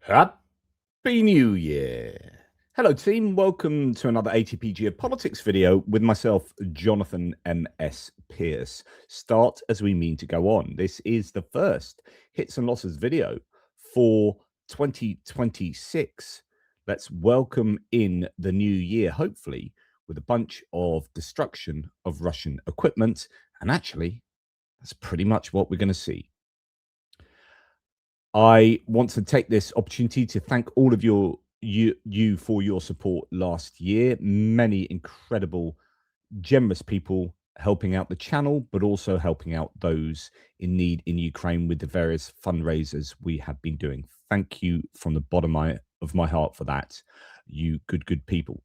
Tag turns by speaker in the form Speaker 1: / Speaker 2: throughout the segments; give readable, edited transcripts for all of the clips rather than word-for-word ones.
Speaker 1: Happy New Year. Hello, team. Welcome to another ATP Geopolitics video with myself, Jonathan M.S. Pierce. Start as we mean to go on. This is the first hits and losses video for 2026. Let's welcome in the new year, hopefully, with a bunch of destruction of Russian equipment. And actually, that's pretty much what we're going to see. I want to take this opportunity to thank all of you for your support last year. Many incredible, generous people helping out the channel, but also helping out those in need in Ukraine with the various fundraisers we have been doing. Thank you from the bottom of my heart for that, you good people.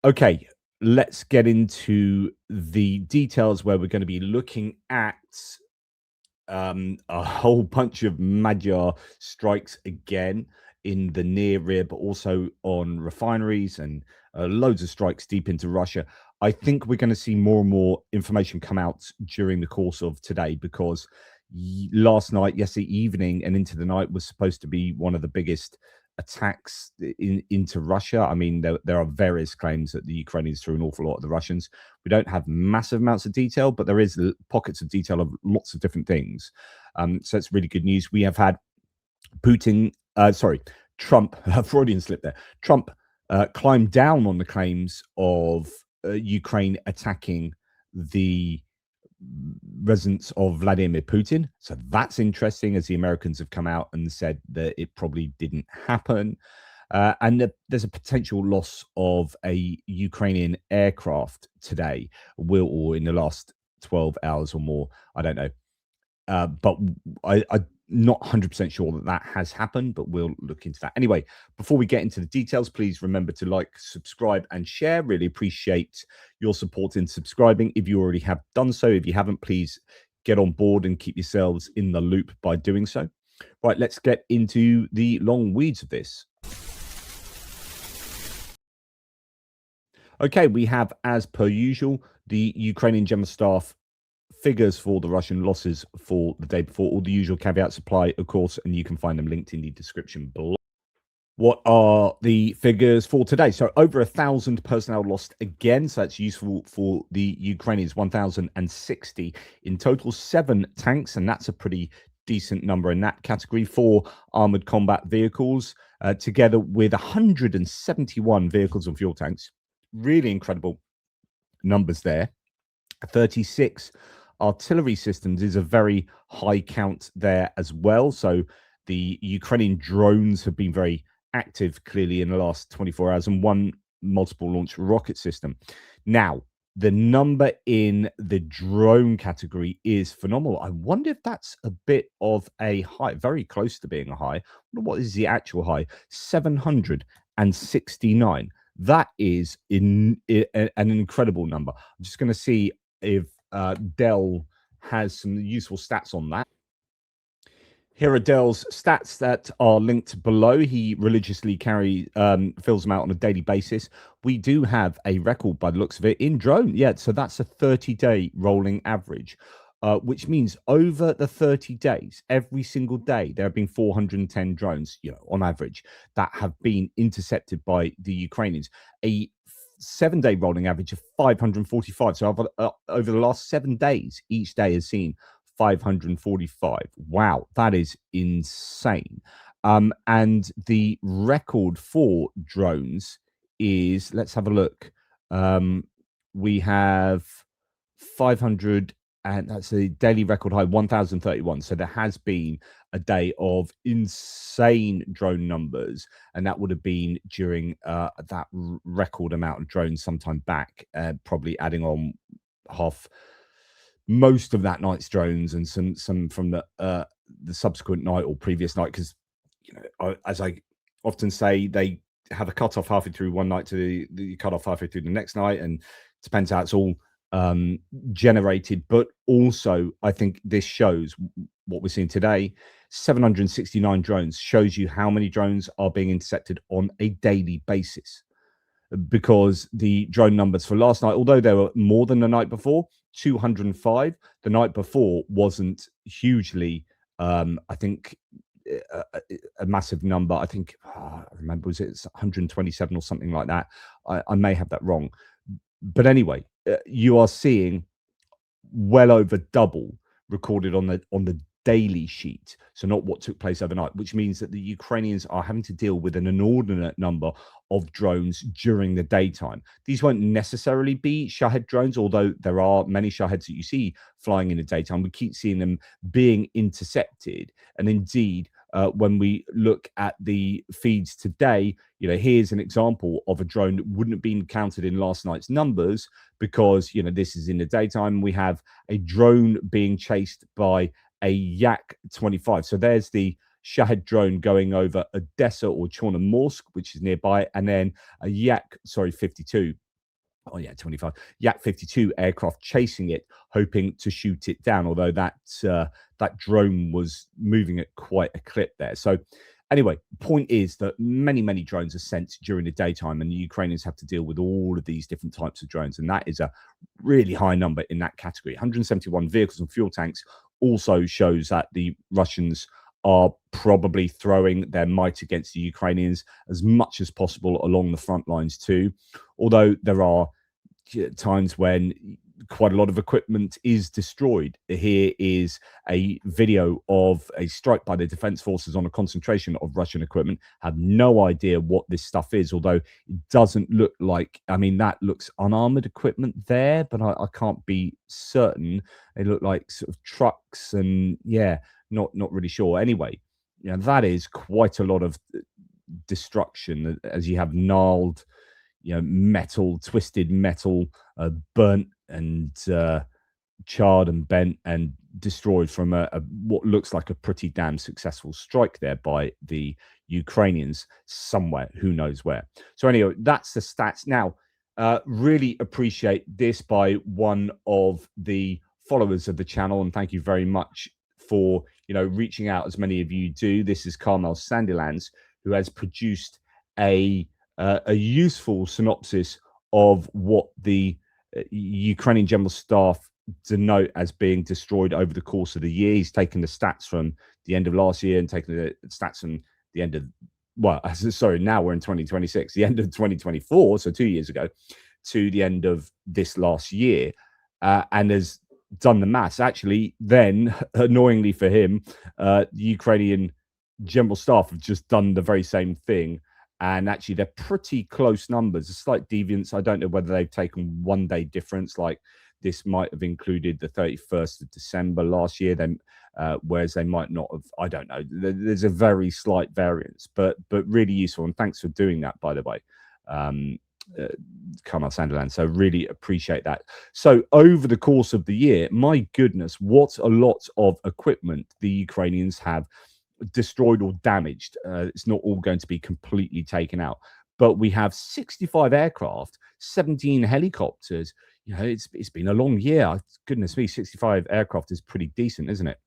Speaker 1: Okay, let's get into the details where we're going to be looking at a whole bunch of Magyar strikes again in the near rear, but also on refineries and loads of strikes deep into Russia. I think we're going to see more and more information come out during the course of today, because last night, yesterday evening and into the night was supposed to be one of the biggest attacks into Russia. I mean, there are various claims that the Ukrainians threw an awful lot of the Russians. We don't have massive amounts of detail, but there is pockets of detail of lots of different things. So it's really good news. We have had Trump, Freudian slip there. Trump climbed down on the claims of Ukraine attacking the residence of Vladimir Putin. So that's interesting, as the Americans have come out and said that it probably didn't happen. And there's a potential loss of a Ukrainian aircraft today, or in the last 12 hours or more. I don't know. But I'm not 100% sure that has happened, but we'll look into that. Anyway, before we get into the details, please remember to like, subscribe, and share. Really appreciate your support in subscribing if you already have done so. If you haven't, please get on board and keep yourselves in the loop by doing so. Right, let's get into the long weeds of this. Okay, we have, as per usual, the Ukrainian General Staff figures for the Russian losses for the day before. All the usual caveats apply, of course, and you can find them linked in the description below. What are the figures for today? So over 1,000 personnel lost again. So that's useful for the Ukrainians. 1,060 in total. 7 tanks, and that's a pretty decent number in that category. 4 armored combat vehicles, together with 171 vehicles and fuel tanks. Really incredible numbers there. 36 artillery systems is a very high count there as well. So the Ukrainian drones have been very active, clearly, in the last 24 hours, and 1 multiple launch rocket system. Now, the number in the drone category is phenomenal. I wonder if that's a bit of a high, very close to being a high. I wonder what is the actual high? 769. That is an incredible number. I'm just going to see if Dell has some useful stats on that. Here are Dell's stats that are linked below. He religiously fills them out on a daily basis. We do have a record, by the looks of it, in drone. Yeah, so that's a 30-day rolling average, which means over the 30 days, every single day, there have been 410 drones, on average, that have been intercepted by the Ukrainians. A 7-day rolling average of 545. So over the last 7 days, each day has seen 545. Wow, that is insane. And the record for drones is, let's have a look. We have 500, and that's a daily record high, 1,031. So there has been a day of insane drone numbers, and that would have been during that record amount of drones sometime back, probably adding on most of that night's drones and some from the subsequent night or previous night, because as I often say, they have a cutoff halfway through one night to the cutoff halfway through the next night, and it depends how it's all generated. But also, I think this shows what we're seeing today. 769 drones shows you how many drones are being intercepted on a daily basis, because the drone numbers for last night, although there were more than the night before, 205, the night before wasn't hugely I think a massive number. I think, I remember, was it 127 or something like that? I may have that wrong. But anyway, you are seeing well over double recorded on the daily sheet, so not what took place overnight, which means that the Ukrainians are having to deal with an inordinate number of drones during the daytime. These won't necessarily be Shahed drones, although there are many Shaheds that you see flying in the daytime. We keep seeing them being intercepted, and indeed, when we look at the feeds today, here's an example of a drone that wouldn't have been counted in last night's numbers because, this is in the daytime. We have a drone being chased by a Yak-25. So there's the Shahed drone going over Odessa or Chornomorsk, which is nearby, and then a Yak-52. Oh yeah, 25 Yak-52 aircraft chasing it, hoping to shoot it down. Although that drone was moving at quite a clip there. So anyway, point is that many drones are sent during the daytime, and the Ukrainians have to deal with all of these different types of drones, and that is a really high number in that category. 171 vehicles and fuel tanks also shows that the Russians are probably throwing their might against the Ukrainians as much as possible along the front lines too. Although there are times when quite a lot of equipment is destroyed. Here is a video of a strike by the defense forces on a concentration of Russian equipment. Have no idea what this stuff is, although it doesn't look like, that looks unarmored equipment there, but I can't be certain. They look like sort of trucks, and not really sure. Anyway, that is quite a lot of destruction, as you have gnarled metal, twisted metal, burnt and charred and bent and destroyed from a what looks like a pretty damn successful strike there by the Ukrainians somewhere, who knows where. So anyway, that's the stats. Now, really appreciate this by one of the followers of the channel, and thank you very much for reaching out, as many of you do. This is Carmel Sandilands, who has produced a useful synopsis of what the Ukrainian General Staff denote as being destroyed over the course of the year. He's taken the stats from the end of last year and taken the stats from the end of, now we're in 2026, the end of 2024, so 2 years ago, to the end of this last year, and has done the maths. Actually, then, annoyingly for him, the Ukrainian General Staff have just done the very same thing. And actually, they're pretty close numbers. A slight deviance. I don't know whether they've taken 1 day difference, like this might have included the 31st of December last year, then, whereas they might not have. I don't know. There's a very slight variance, but really useful. And thanks for doing that, by the way, Kamal Sanderland. So really appreciate that. So over the course of the year, my goodness, what a lot of equipment the Ukrainians have destroyed or damaged. It's not all going to be completely taken out, but we have 65 aircraft, 17 helicopters. It's been a long year. Goodness me, 65 aircraft is pretty decent, isn't it?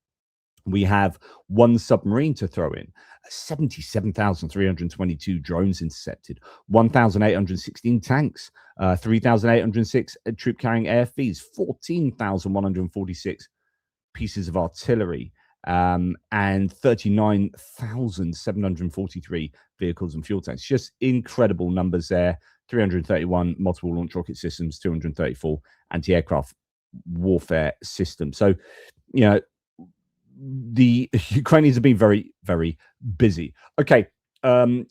Speaker 1: We have 1 submarine to throw in, 77,322 drones intercepted, 1,816 tanks, 3,806 troop carrying airfields, 14,146 pieces of artillery, and 39,743 vehicles and fuel tanks. Just incredible numbers there. 331 multiple launch rocket systems, 234 anti-aircraft warfare systems. So, the Ukrainians have been very, very busy. Okay,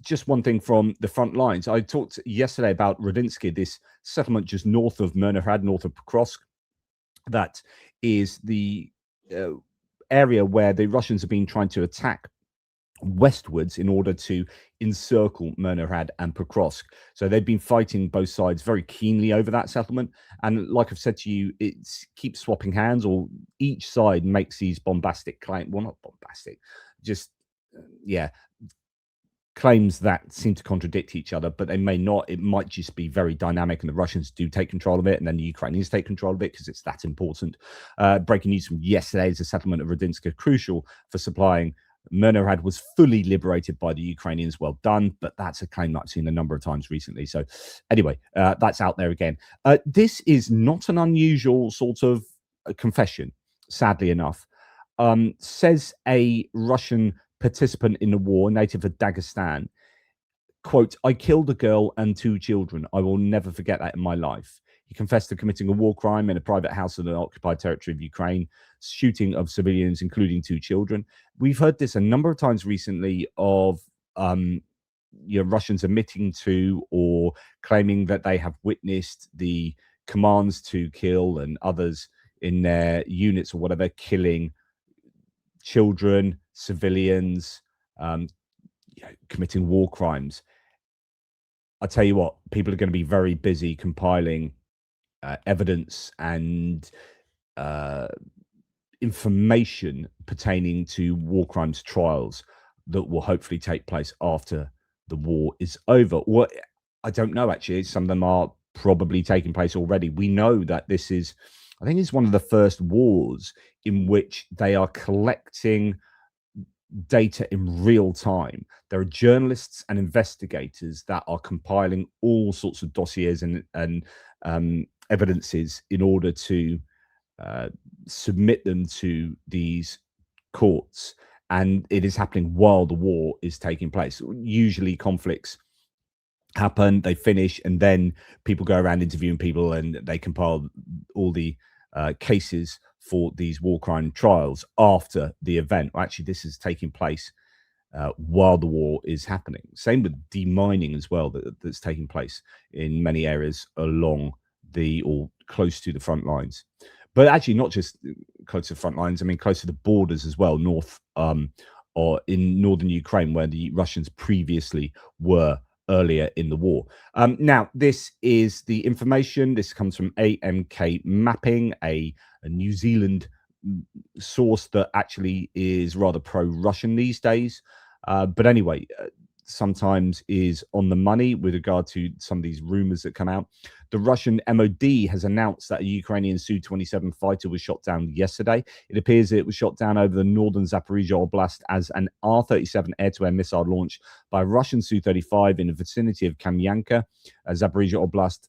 Speaker 1: just one thing from the front lines. I talked yesterday about Rodynske, this settlement just north of Myrnohrad, north of Pokrovsk. That is the area where the Russians have been trying to attack westwards in order to encircle Myrnohrad and Pokrovsk. So they've been fighting both sides very keenly over that settlement. And like I've said to you, it keeps swapping hands, or each side makes these bombastic claims. Well, not bombastic, just, claims that seem to contradict each other, but they may not. It might just be very dynamic, and the Russians do take control of it, and then the Ukrainians take control of it because it's that important. Breaking news from yesterday is the settlement of Rodynske, crucial for supplying Myrnohrad, was fully liberated by the Ukrainians. Well done. But that's a claim that I've seen a number of times recently. So anyway, that's out there again. This is not an unusual sort of confession, sadly enough. Says a Russian participant in the war, native of Dagestan. Quote, I killed a girl and 2 children. I will never forget that in my life. He confessed to committing a war crime in a private house in the occupied territory of Ukraine, shooting of civilians, including 2 children. We've heard this a number of times recently of Russians admitting to or claiming that they have witnessed the commands to kill and others in their units or whatever, killing children, civilians, committing war crimes. I tell you what, people are going to be very busy compiling evidence and information pertaining to war crimes trials that will hopefully take place after the war is over. Well, I don't know, actually. Some of them are probably taking place already. We know that this is, I think it's one of the first wars in which they are collecting data in real time. There are journalists and investigators that are compiling all sorts of dossiers and evidences in order to submit them to these courts, and it is happening while the war is taking place. Usually conflicts happen, they finish, and then people go around interviewing people and they compile all the cases for these war crime trials after the event. Well, actually, this is taking place while the war is happening. Same with demining as well, that's taking place in many areas along the or close to the front lines. But actually, not just close to the front lines. I mean, close to the borders as well, north or in northern Ukraine, where the Russians previously were earlier in the war. Now, this is the information. This comes from AMK Mapping, a New Zealand source that actually is rather pro-Russian these days. But anyway, sometimes is on the money with regard to some of these rumors that come out. The Russian MOD has announced that a Ukrainian Su-27 fighter was shot down yesterday. It appears it was shot down over the northern Zaporizhia Oblast as an R-37 air-to-air missile launched by a Russian Su-35 in the vicinity of Kamyanka, Zaporizhia Oblast,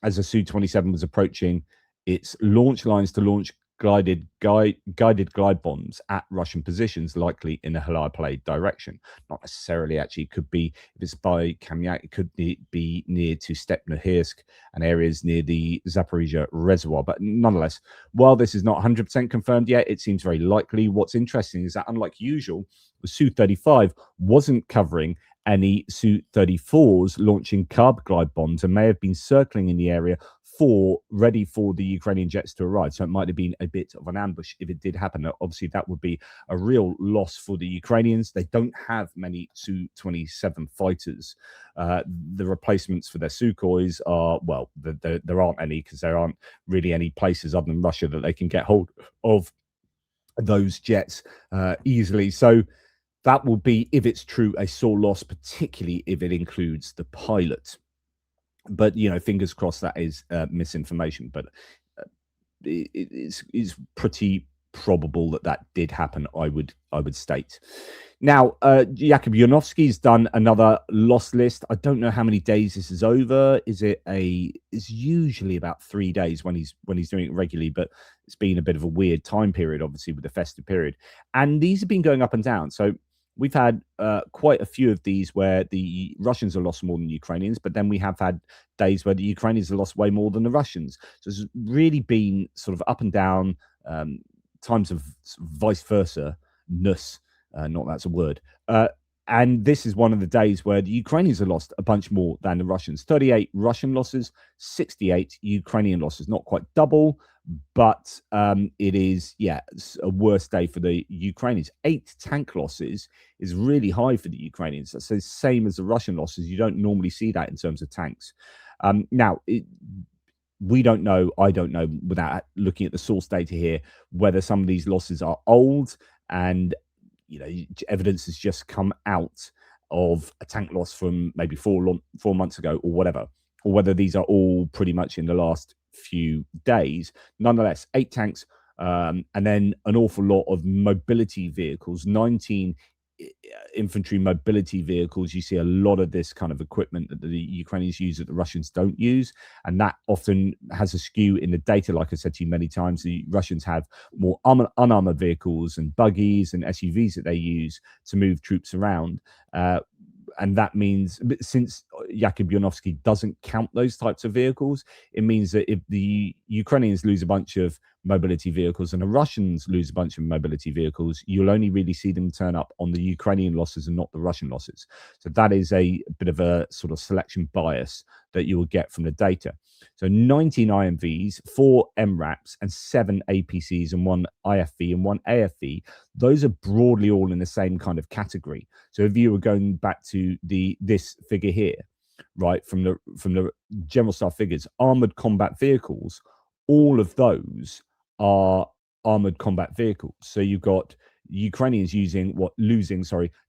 Speaker 1: as a Su-27 was approaching its launch lines to launch guided glide bombs at Russian positions, likely in a Halai direction. Not necessarily, actually. Could be, if it's by Kamyanka, it could be near to Stepnohirsk and areas near the Zaporizhia reservoir. But nonetheless, while this is not 100% confirmed yet, it seems very likely. What's interesting is that, unlike usual, the Su-35 wasn't covering any Su-34s launching carb glide bombs and may have been circling in the area ready for the Ukrainian jets to arrive. So it might have been a bit of an ambush if it did happen. Obviously, that would be a real loss for the Ukrainians. They don't have many Su-27 fighters. The replacements for their Sukhois are, well, there aren't any, because there aren't really any places other than Russia that they can get hold of those jets easily. So that will be, if it's true, a sore loss, particularly if it includes the pilot. But, fingers crossed that is misinformation. But it's pretty probable that did happen, I would state. Now, Jakub Janovsky's done another loss list. I don't know how many days this is over. It's usually about 3 days when he's doing it regularly, but it's been a bit of a weird time period, obviously, with the festive period. And these have been going up and down. So we've had quite a few of these where the Russians have lost more than the Ukrainians, but then we have had days where the Ukrainians have lost way more than the Russians. So it's really been sort of up and down, times of vice versa-ness, not that's a word. And this is one of the days where the Ukrainians have lost a bunch more than the Russians. 38 Russian losses, 68 Ukrainian losses. Not quite double, but it is, a worse day for the Ukrainians. 8 tank losses is really high for the Ukrainians. That's the same as the Russian losses. You don't normally see that in terms of tanks. Now, we don't know, I don't know, without looking at the source data here, whether some of these losses are old and evidence has just come out of a tank loss from maybe 4 months ago or whatever, or whether these are all pretty much in the last few days. Nonetheless, 8 tanks, and then an awful lot of mobility vehicles, 19 infantry mobility vehicles. You see a lot of this kind of equipment that the Ukrainians use that the Russians don't use, and that often has a skew in the data. Like I said to you many times, the Russians have more unarmored vehicles and buggies and SUVs that they use to move troops around. And that means, since Yakubunovsky doesn't count those types of vehicles, it means that if the Ukrainians lose a bunch of mobility vehicles and the Russians lose a bunch of mobility vehicles, you'll only really see them turn up on the Ukrainian losses and not the Russian losses. So that is a bit of a sort of selection bias that you will get from the data. So 19 IMVs, 4 MRAPs, and 7 APCs, and 1 IFV and 1 AFV. Those are broadly all in the same kind of category. So if you were going back to this figure here, right, from the general staff figures, armored combat vehicles, all of those are armored combat vehicles. So you've got Ukrainians losing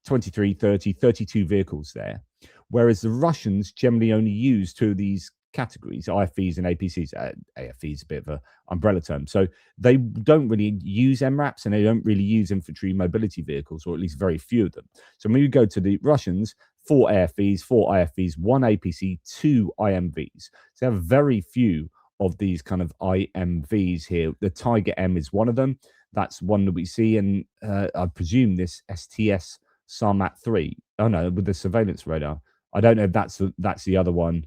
Speaker 1: 23, 30, 32 vehicles there, whereas the Russians generally only use 2 of these categories, IFVs and APCs. AFV is a bit of an umbrella term. So they don't really use MRAPs and they don't really use infantry mobility vehicles, or at least very few of them. So when you go to the Russians, 4 AFVs, 4 IFVs, 1 APC, 2 IMVs. So they have very few of these kind of IMVs here. The Tiger M is one of them. That's one that we see. And I presume this STS Sarmat 3. Oh no, with the surveillance radar. I don't know if that's the other one.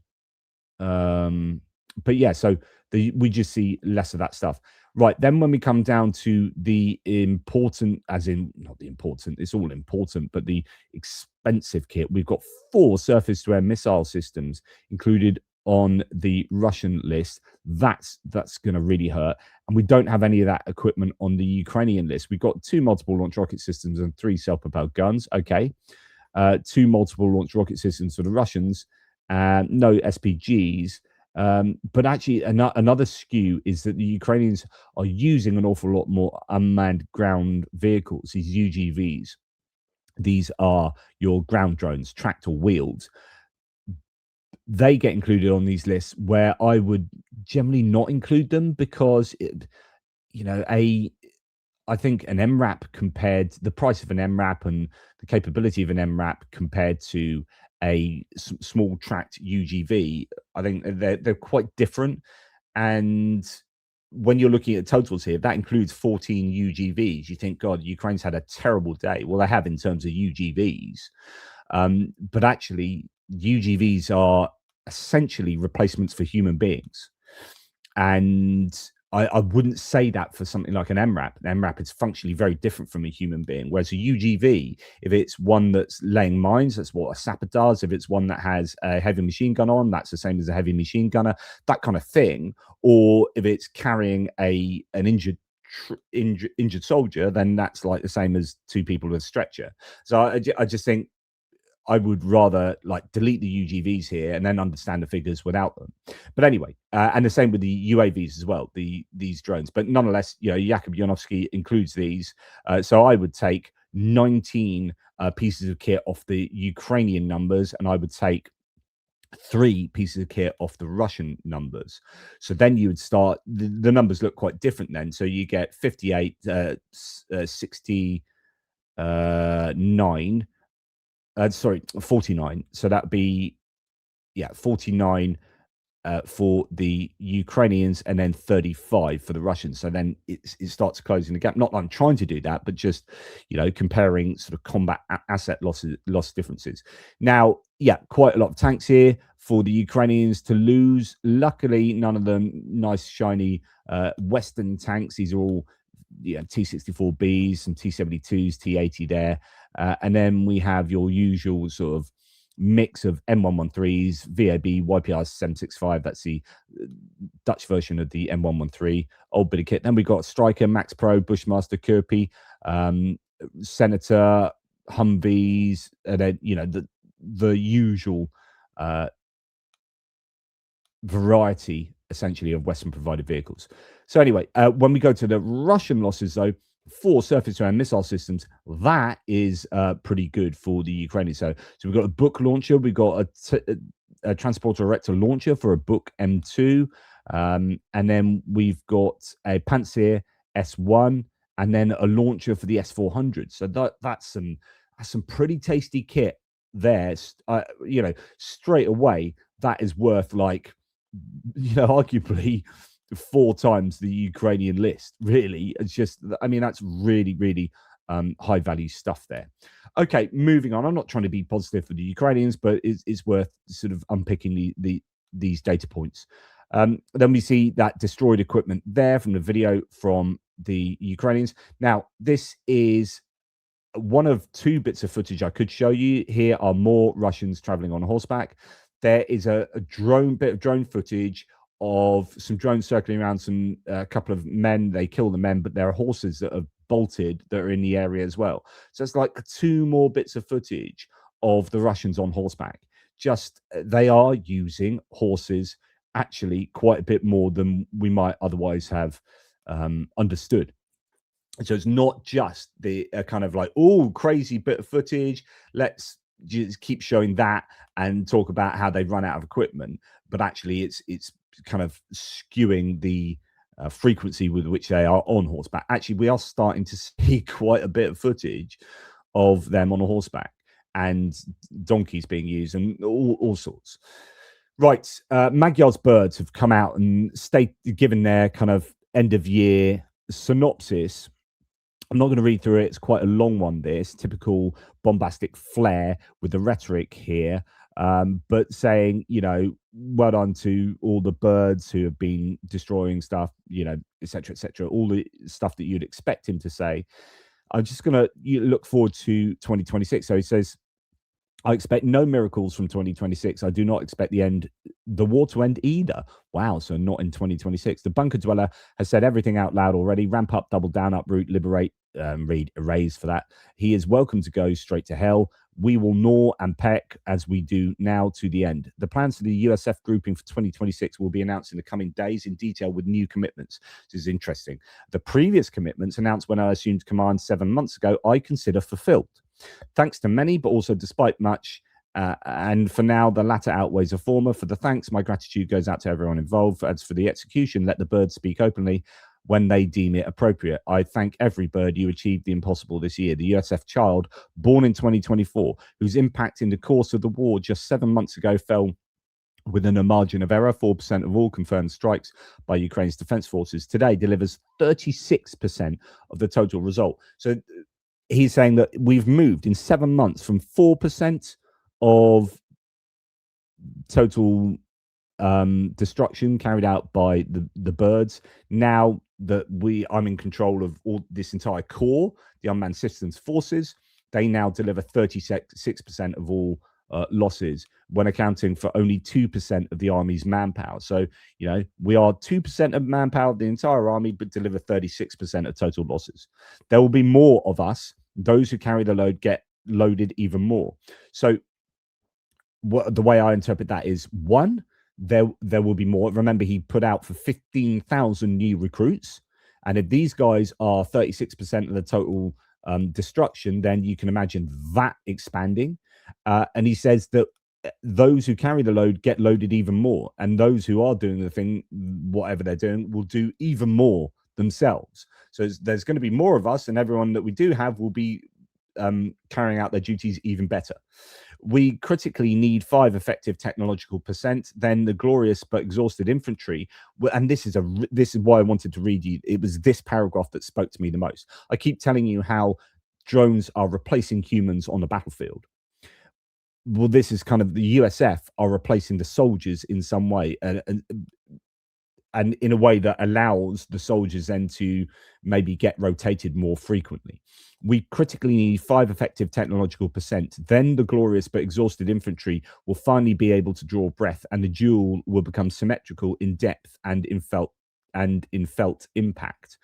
Speaker 1: But yeah, so we just see less of that stuff. Right, then when we come down to the important, as in not the important, it's all important, but the expensive kit, we've got 4 surface-to-air missile systems included on the Russian list. That's going to really hurt. And we don't have any of that equipment on the Ukrainian list. We've got 2 multiple launch rocket systems and 3 self-propelled guns. Okay. 2 multiple launch rocket systems for the Russians, no SPGs. But actually, another skew is that the Ukrainians are using an awful lot more unmanned ground vehicles, these UGVs. These are your ground drones, tracked or wheeled. They get included on these lists where I would generally not include them because, I think an MRAP the price of an MRAP and the capability of an MRAP compared to a small tracked UGV, I think they're quite different. And when you're looking at totals here, that includes 14 UGVs. You think, God, Ukraine's had a terrible day. Well, they have in terms of UGVs. But actually, UGVs are essentially replacements for human beings. And I wouldn't say that for something like an MRAP. An MRAP is functionally very different from a human being. Whereas a UGV, if it's one that's laying mines, that's what a sapper does. If it's one that has a heavy machine gun on, that's the same as a heavy machine gunner, that kind of thing. Or if it's carrying an injured soldier, then that's like the same as 2 people with a stretcher. So I just think I would rather delete the UGVs here and then understand the figures without them. But anyway, and the same with the UAVs as well, these drones. But nonetheless, Yakubunovsky includes these. So I would take 19 pieces of kit off the Ukrainian numbers, and I would take 3 pieces of kit off the Russian numbers. So then you would start, the numbers look quite different then. So you get 58, 69. 49. So that'd be 49 for the Ukrainians and then 35 for the Russians. So then it starts closing the gap. Not that I'm trying to do that, but just comparing sort of combat asset loss differences. Now, quite a lot of tanks here for the Ukrainians to lose. Luckily, none of them nice shiny Western tanks. These are all T-64Bs, some T-72s, T-80 there. And then we have your usual sort of mix of M113s, VAB, YPR 765. That's the Dutch version of the M113, old bit of kit. Then we got Striker, Max Pro, Bushmaster, Kirby, Senator, Humvees, and then the usual variety essentially of Western provided vehicles. So anyway, when we go to the Russian losses though, 4 surface-to-air missile systems, that is pretty good for the Ukrainians. So we've got a Buk launcher, we've got a transporter erector launcher for a Buk M2, and then we've got a Pantsir S1, and then a launcher for the S400. So that's some That's some pretty tasty kit there. You know, straight away, that is worth like, you know, arguably 4 times the Ukrainian list. Really, it's just, I mean, that's really, really high value stuff there. Okay, moving on. I'm not trying to be positive for the Ukrainians, but it's worth sort of unpicking these data points. Then we see that destroyed equipment there from the video from the Ukrainians. Now, this is one of 2 bits of footage I could show you. Here are more Russians traveling on horseback. There is a bit of drone footage of some drones circling around a couple of men. They kill the men, but there are horses that have bolted that are in the area as well. So it's like 2 more bits of footage of the Russians on horseback. Just they are using horses actually quite a bit more than we might otherwise have understood. So it's not just the kind of like, oh, crazy bit of footage. Let's just keep showing that and talk about how they've run out of equipment. But actually, it's kind of skewing the frequency with which they are on horseback. Actually, we are starting to see quite a bit of footage of them on a horseback and donkeys being used and all sorts. Right. Magyar's birds have come out and given their kind of end of year synopsis. I'm not going to read through it. It's quite a long one, this typical bombastic flair with the rhetoric here. But saying, you know, well done to all the birds who have been destroying stuff, you know, et cetera, all the stuff that you'd expect him to say. I'm just going to look forward to 2026. So he says, I expect no miracles from 2026. I do not expect the war to end either. Wow, so not in 2026. The bunker dweller has said everything out loud already. Ramp up, double down, uproot, liberate, read, erase for that. He is welcome to go straight to hell. We will gnaw and peck as we do now to the end. The plans for the USF grouping for 2026 will be announced in the coming days in detail with new commitments. This is interesting. The previous commitments announced when I assumed command 7 months ago, I consider fulfilled. Thanks to many, but also despite much. And for now, the latter outweighs the former. For the thanks, my gratitude goes out to everyone involved. As for the execution, let the birds speak openly when they deem it appropriate. I thank every bird you achieved the impossible this year. The USF child, born in 2024, whose impact in the course of the war just 7 months ago fell within a margin of error. 4% of all confirmed strikes by Ukraine's defense forces today delivers 36% of the total result. So he's saying that we've moved in 7 months from 4% of total destruction carried out by the birds. Now that I'm in control of all this entire core, the unmanned systems forces, they now deliver 36% of all losses when accounting for only 2% of the army's manpower. So, you know, we are 2% of manpower of the entire army, but deliver 36% of total losses. There will be more of us. Those who carry the load get loaded even more. So the way I interpret that is, one, there will be more. Remember, he put out for 15,000 new recruits. And if these guys are 36% of the total destruction, then you can imagine that expanding. And he says that those who carry the load get loaded even more. And those who are doing the thing, whatever they're doing, will do even more themselves. So there's going to be more of us, and everyone that we do have will be carrying out their duties even better. We critically need 5 effective technological percent. Then the glorious but exhausted infantry, and this is why I wanted to read you. It was this paragraph that spoke to me the most. I keep telling you how drones are replacing humans on the battlefield. Well, this is kind of the USF are replacing the soldiers in some way, and in a way that allows the soldiers then to maybe get rotated more frequently. We critically need 5 effective technological percent. Then the glorious but exhausted infantry will finally be able to draw breath, and the duel will become symmetrical in depth and in felt impact.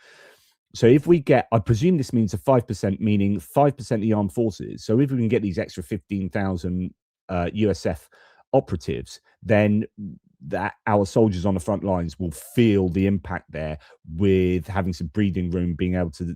Speaker 1: So if we get, I presume this means a 5%, meaning 5% of the armed forces. So if we can get these extra 15,000 USF operatives, then that our soldiers on the front lines will feel the impact there, with having some breathing room, being able to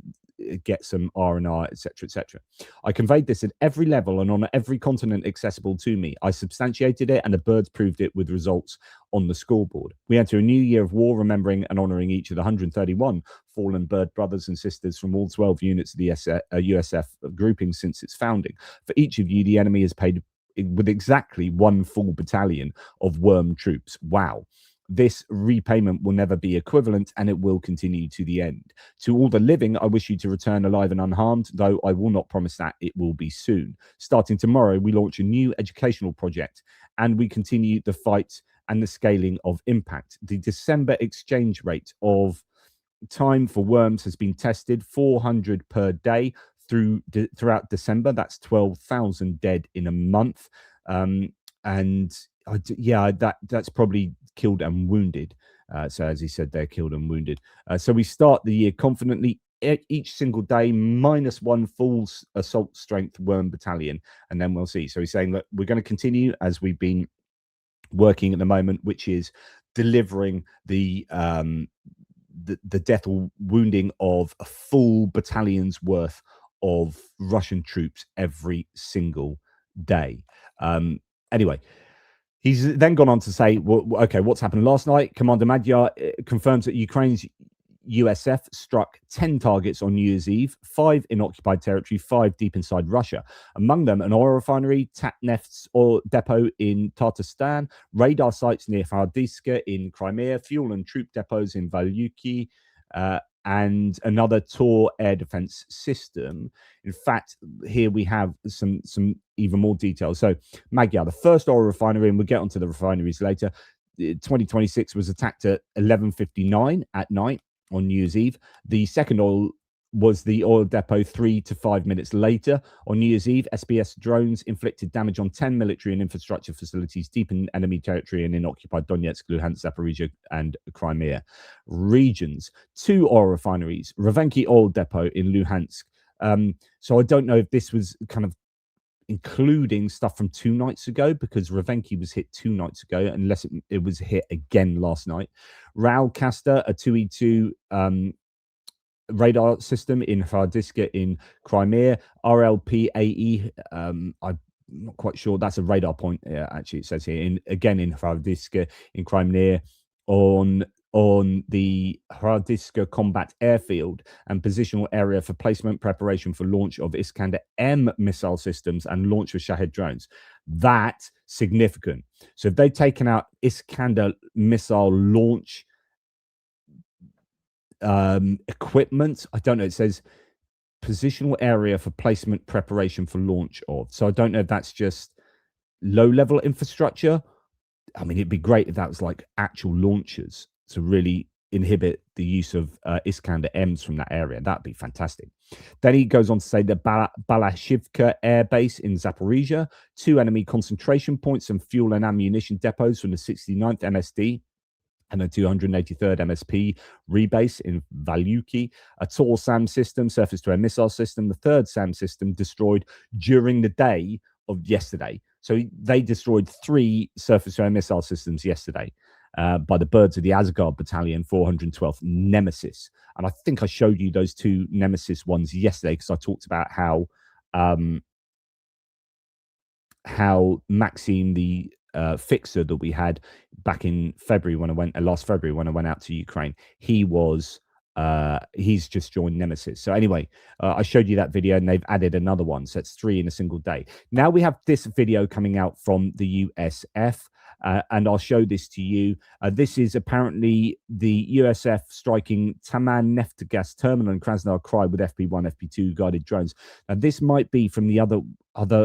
Speaker 1: get some R&R, etc., etc. I conveyed this at every level and on every continent accessible to me. I substantiated it, and the birds proved it with results on the scoreboard. We enter a new year of war, remembering and honouring each of the 131 fallen bird brothers and sisters from all 12 units of the USF grouping since its founding. For each of you, the enemy has paid with exactly one full battalion of worm troops. Wow. This repayment will never be equivalent, and it will continue to the end. To all the living, I wish you to return alive and unharmed, though I will not promise that it will be soon. Starting tomorrow, we launch a new educational project, and we continue the fight and the scaling of impact. The December exchange rate of time for worms has been tested, 400 per day throughout December. That's 12,000 dead in a month. That's probably killed and wounded. So as he said, they're killed and wounded. So we start the year confidently. Each single day, -1 full assault strength worm battalion, and then we'll see. So he's saying that we're going to continue as we've been working at the moment, which is delivering the death or wounding of a full battalion's worth of Russian troops every single day. Anyway, he's then gone on to say, well, okay, what's happened last night? Commander Magyar confirms that Ukraine's USF struck 10 targets on New Year's Eve, 5 in occupied territory, 5 deep inside Russia. Among them, an oil refinery, TATNEFT's oil depot in Tatarstan, radar sites near Rodynske in Crimea, fuel and troop depots in Vladimir, and another Tor air defense system. In fact, here we have some even more details. So Magyar, the first oil refinery, and we'll get onto the refineries later, 2026 was attacked at 11:59 at night on New Year's Eve. The second oil was the oil depot 3 to 5 minutes later. On New Year's Eve, SBS drones inflicted damage on 10 military and infrastructure facilities deep in enemy territory and in occupied Donetsk, Luhansk, Zaporizhia, and Crimea regions. 2 oil refineries, Rodynske oil depot in Luhansk. So I don't know if this was kind of including stuff from 2 nights ago, because Rodynske was hit 2 nights ago, unless it was hit again last night. Raucaster, a 2E2 radar system in Rodynske in Crimea. RLPAE, I'm not quite sure. That's a radar point. Yeah, actually, it says here again in Rodynske in Crimea on the Rodynske combat airfield and positional area for placement, preparation for launch of Iskander-M missile systems and launch of Shahed drones. That's significant. So if they've taken out Iskander missile launch equipment, I don't know, it says positional area for placement, preparation for launch of. So I don't know if that's just low-level infrastructure. I mean, it'd be great if that was like actual launchers to really inhibit the use of Iskander-M's from that area. That'd be fantastic. Then he goes on to say the Balashivka Air Base in Zaporizhia, 2 enemy concentration points and fuel and ammunition depots from the 69th MSD and the 283rd MSP rebase in Vladimir, a Tor SAM system, surface-to-air missile system, the 3rd SAM system destroyed during the day of yesterday. So they destroyed 3 surface-to-air missile systems yesterday by the birds of the Asgard Battalion, 412th Nemesis. And I think I showed you those 2 Nemesis ones yesterday, because I talked about how Maxime, the fixer that we had back in February when I went last February when I went out to Ukraine, he's just joined Nemesis. So anyway, I showed you that video and they've added another one, so it's 3 in a single day. Now we have this video coming out from the USF, and I'll show this to you. This is apparently the USF striking TATNEFT gas terminal in Krasnodar Krai with FP1, FP2 guided drones. Now this might be from the other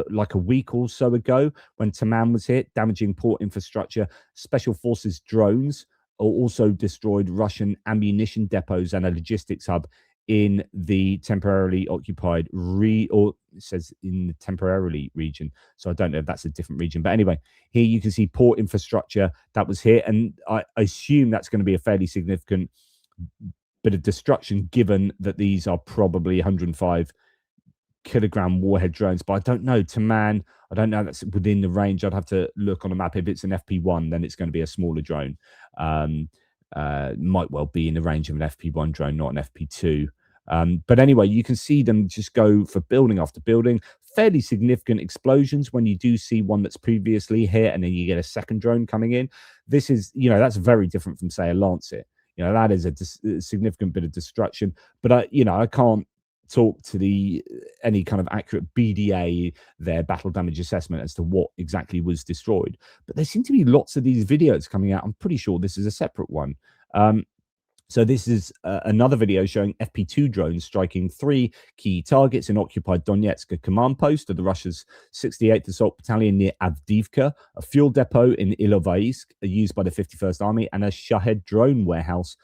Speaker 1: like a week or so ago when Taman was hit, damaging port infrastructure. Special forces drones also destroyed Russian ammunition depots and a logistics hub in the temporarily occupied it says in the temporarily region. So I don't know if that's a different region, but anyway, here you can see port infrastructure that was hit. And I assume that's going to be a fairly significant bit of destruction, given that these are probably 105 kilogram warhead drones. But I don't know, Taman, I don't know, that's within the range. I'd have to look on a map. If it's an FP1, then it's going to be a smaller drone. Might well be in the range of an FP1 drone, not an FP2. But anyway, you can see them just go for building after building. Fairly significant explosions when you do see one that's previously hit, and then you get a second drone coming in. This is, that's very different from, say, a Lancet. That is a significant bit of destruction. But I can't talk to any kind of accurate BDA, their battle damage assessment, as to what exactly was destroyed. But there seem to be lots of these videos coming out. I'm pretty sure this is a separate one. So this is another video showing FP2 drones striking 3 key targets in occupied Donetsk, a command post of the Russia's 68th Assault Battalion near Avdiivka, a fuel depot in Ilovaisk used by the 51st Army, and a Shahed drone warehouse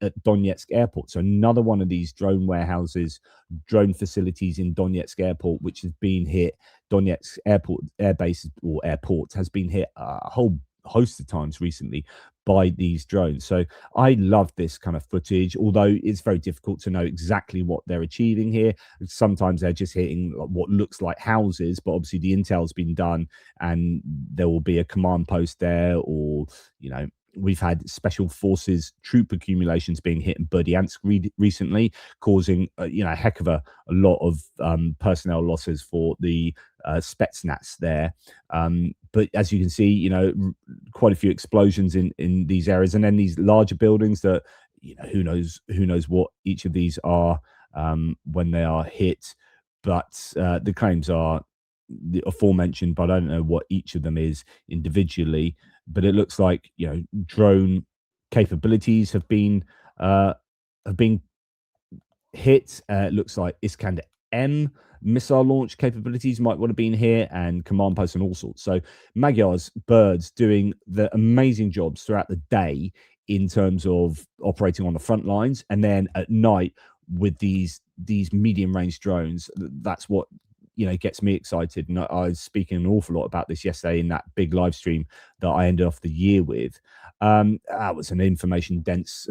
Speaker 1: at Donetsk Airport. So another one of these drone warehouses, drone facilities in Donetsk Airport, which has been hit. Donetsk Airport, airbase or airport, has been hit a whole host of times recently by these drones. So I love this kind of footage, although it's very difficult to know exactly what they're achieving here. Sometimes they're just hitting what looks like houses, but obviously the intel's been done and there will be a command post there, or we've had special forces troop accumulations being hit in Berdyansk recently, causing a heck of a lot of personnel losses for the Spetsnaz there. But as you can see, quite a few explosions in these areas, and then these larger buildings that who knows what each of these are when they are hit. But the claims are the aforementioned, but I don't know what each of them is individually. But it looks like drone capabilities have been hit. It looks like Iskander M missile launch capabilities might want to be in here, and command posts and all sorts. So Magyar's birds doing the amazing jobs throughout the day in terms of operating on the front lines, and then at night with these medium range drones. That's what gets me excited. And I was speaking an awful lot about this yesterday in that big live stream that I ended off the year with. That was an information dense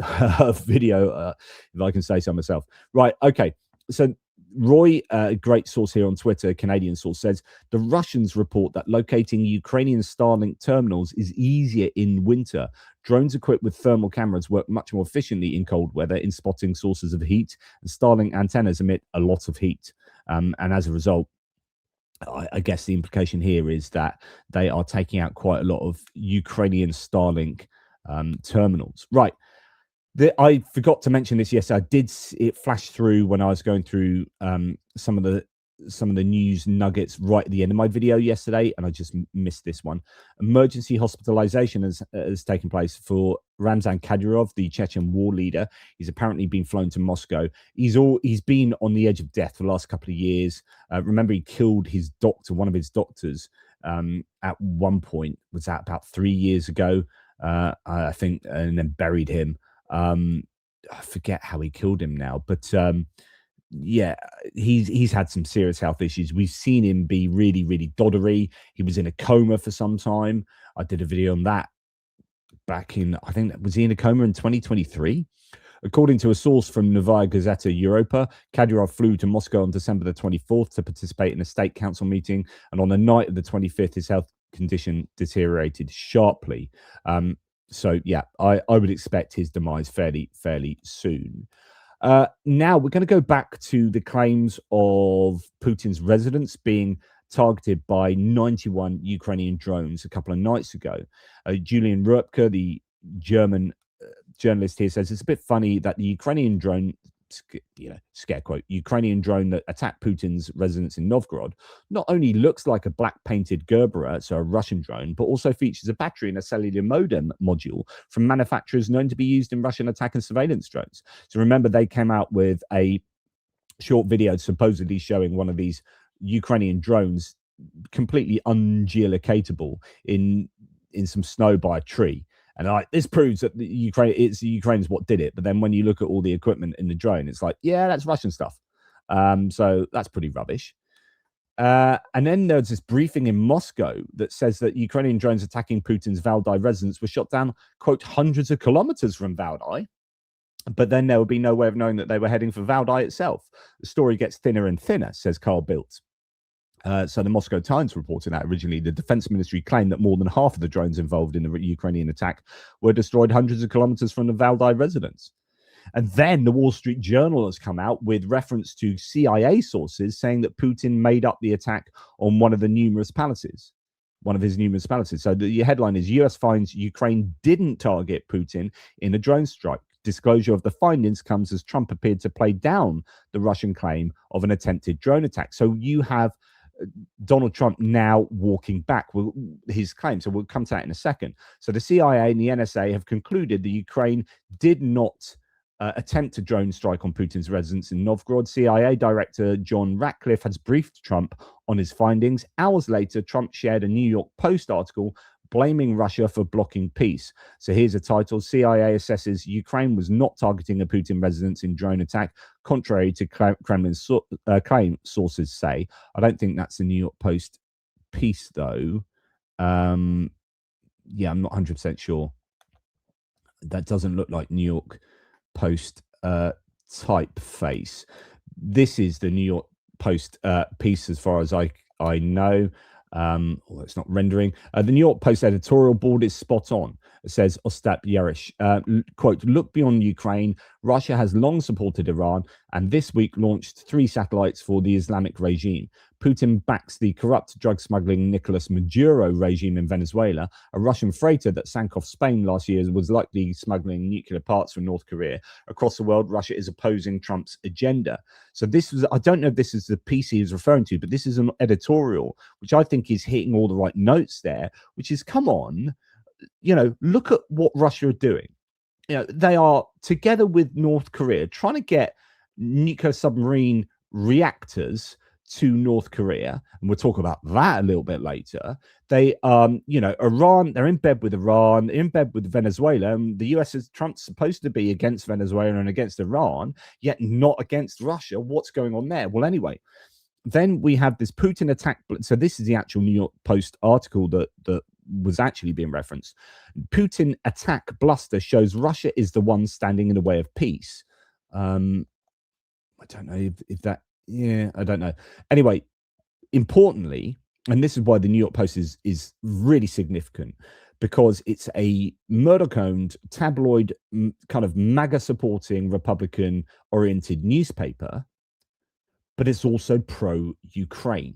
Speaker 1: video, if I can say so myself. Right. Okay. So Roy, a great source here on Twitter, Canadian source, says the Russians report that locating Ukrainian Starlink terminals is easier in winter. Drones equipped with thermal cameras work much more efficiently in cold weather in spotting sources of heat, and Starlink antennas emit a lot of heat. And as a result, I guess the implication here is that they are taking out quite a lot of Ukrainian Starlink terminals. Right. I forgot to mention this. Yes, it flashed through when I was going through some of the news nuggets right at the end of my video yesterday, and I just missed this one. Emergency hospitalisation has taken place for Ramzan Kadyrov, the Chechen war leader. He's apparently been flown to Moscow. He's been on the edge of death for the last couple of years. Remember, he killed his doctor, one of his doctors, at one point. Was that about 3 years ago? I think, and then buried him. I forget how he killed him now, but yeah, he's had some serious health issues. We've seen him be really, really doddery. He was in a coma for some time. I did a video on that back in, I think, was he in a coma in 2023? According to a source from Novaya Gazeta Europa, Kadyrov flew to Moscow on December the 24th to participate in a state council meeting, and on the night of the 25th, his health condition deteriorated sharply. So yeah, I would expect his demise fairly soon. Now we're going to go back to the claims of Putin's residence being targeted by 91 Ukrainian drones a couple of nights ago. Julian Röpke, the German journalist here, says it's a bit funny that the Ukrainian drone, scare quote, Ukrainian drone that attacked Putin's residence in Novgorod not only looks like a black painted Gerberer, so a Russian drone, but also features a battery and a cellular modem module from manufacturers known to be used in Russian attack and surveillance drones. So remember, they came out with a short video supposedly showing one of these Ukrainian drones completely ungeolocatable in some snow by a tree. And this proves that the Ukrainians what did it. But then when you look at all the equipment in the drone, it's like, yeah, that's Russian stuff. So that's pretty rubbish. And then there's this briefing in Moscow that says that Ukrainian drones attacking Putin's Valdai residence were shot down, quote, hundreds of kilometers from Valdai. But then there would be no way of knowing that they were heading for Valdai itself. The story gets thinner and thinner, says Carl Bildt. So the Moscow Times reported that originally the defense ministry claimed that more than half of the drones involved in the Ukrainian attack were destroyed hundreds of kilometers from the Valdai residence. And then the Wall Street Journal has come out with reference to CIA sources saying that Putin made up the attack on one of his numerous palaces. So the headline is US finds Ukraine didn't target Putin in a drone strike. Disclosure of the findings comes as Trump appeared to play down the Russian claim of an attempted drone attack. So you have Donald Trump now walking back with his claim. So we'll come to that in a second. So the CIA and the NSA have concluded that Ukraine did not attempt a drone strike on Putin's residence in Novgorod. CIA Director John Ratcliffe has briefed Trump on his findings. Hours later, Trump shared a New York Post article blaming Russia for blocking peace. So here's a title: CIA assesses Ukraine was not targeting a Putin residence in drone attack, contrary to Kremlin's claim, sources say. I don't think that's the New York Post piece, though. Yeah, I'm not 100% sure. That doesn't look like New York Post typeface. This is the New York Post piece, as far as I know. Although it's not rendering. The New York Post editorial board is spot on. It says Ostap Yerish, quote, look beyond Ukraine. Russia has long supported Iran and this week launched 3 satellites for the Islamic regime. Putin backs the corrupt drug smuggling Nicolas Maduro regime in Venezuela. A Russian freighter that sank off Spain last year was likely smuggling nuclear parts from North Korea. Across the world, Russia is opposing Trump's agenda. So this was, I don't know if this is the piece he is referring to, but this is an editorial, which I think is hitting all the right notes there, which is, come on, look at what Russia are doing. They are, together with North Korea, trying to get nuclear submarine reactors to North Korea, and we'll talk about that a little bit later. They, Iran, they're in bed with Iran, in bed with Venezuela, and the US is, Trump's supposed to be against Venezuela and against Iran, yet not against Russia. What's going on there? Well, anyway, then we have this Putin attack. So this is the actual New York Post article that was actually being referenced. Putin attack bluster shows Russia is the one standing in the way of peace. I don't know if that, I don't know. Anyway, importantly, and this is why the New York Post is really significant, because it's a Murdoch-owned, tabloid, kind of MAGA-supporting, Republican-oriented newspaper, but it's also pro-Ukraine.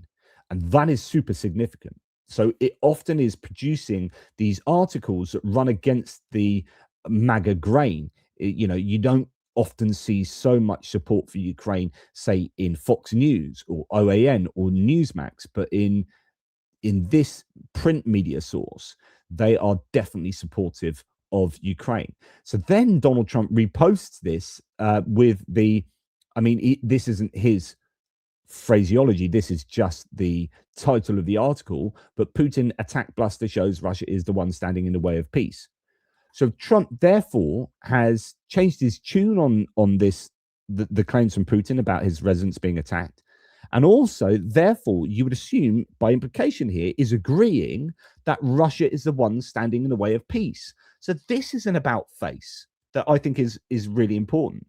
Speaker 1: And that is super significant. So it often is producing these articles that run against the MAGA grain. You don't often see so much support for Ukraine, say in Fox News or OAN or Newsmax, but in this print media source, they are definitely supportive of Ukraine. So then Donald Trump reposts this with this isn't his phraseology, this is just the title of the article, but Putin attack bluster shows Russia is the one standing in the way of peace. So Trump therefore has changed his tune on this, the claims from Putin about his residence being attacked, and also therefore you would assume by implication here is agreeing that Russia is the one standing in the way of peace. So this is an about face that I think is really important.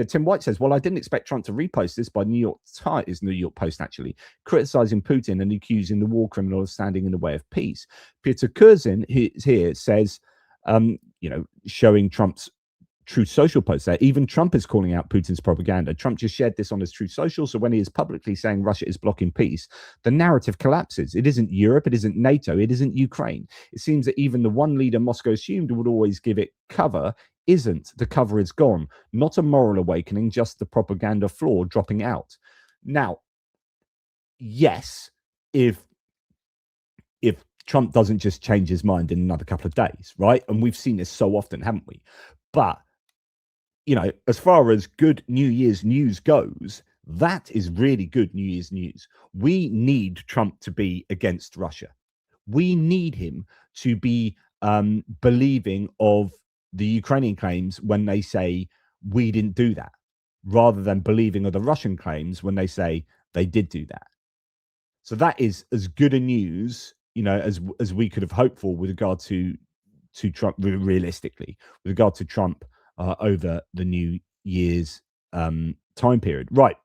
Speaker 1: Tim White says, well, I didn't expect Trump to repost this by New York Post, actually, criticizing Putin and accusing the war criminal of standing in the way of peace. Peter Curzin here says, showing Trump's Truth Social post there, even Trump is calling out Putin's propaganda. Trump just shared this on his Truth Social. So when he is publicly saying Russia is blocking peace, the narrative collapses. It isn't Europe. It isn't NATO. It isn't Ukraine. It seems that even the one leader Moscow assumed would always give it cover isn't. The cover is gone. Not a moral awakening, just the propaganda floor dropping out. Now, yes, if Trump doesn't just change his mind in another couple of days, right? And we've seen this so often, haven't we? But, as far as good New Year's news goes, that is really good New Year's news. We need Trump to be against Russia. We need him to be believing of the Ukrainian claims when they say we didn't do that, rather than believing of the Russian claims when they say they did do that. So that is as good a news, as we could have hoped for with regard to Trump, realistically, with regard to Trump over the New Year's time period. Right.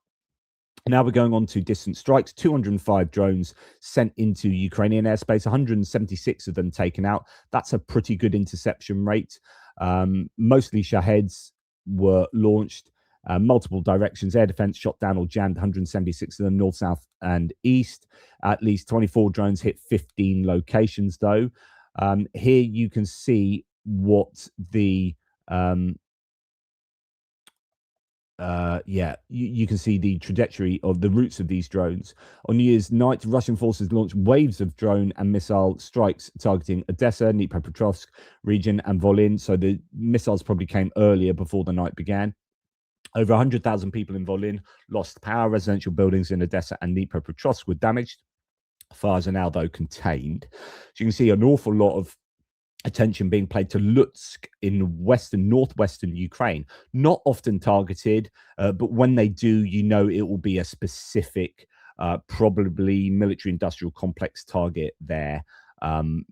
Speaker 1: Now we're going on to distant strikes. 205 drones sent into Ukrainian airspace, 176 of them taken out. That's a pretty good interception rate. Mostly Shaheds, were launched. Multiple directions, air defense shot down or jammed 176 of them, north, south, and east. At least 24 drones hit 15 locations, though. Here you can see what the you can see the trajectory of the routes of these drones. On New Year's night, Russian forces launched waves of drone and missile strikes targeting Odessa, Dnipropetrovsk region, and Volyn. So the missiles probably came earlier, before the night began. Over 100,000 people in Volyn lost power. Residential buildings in Odessa and Dnipropetrovsk were damaged. Fires are now, though, contained. So you can see an awful lot of attention being paid to Lutsk in northwestern Ukraine. Not often targeted, but when they do, you know it will be a specific, probably military-industrial complex target there.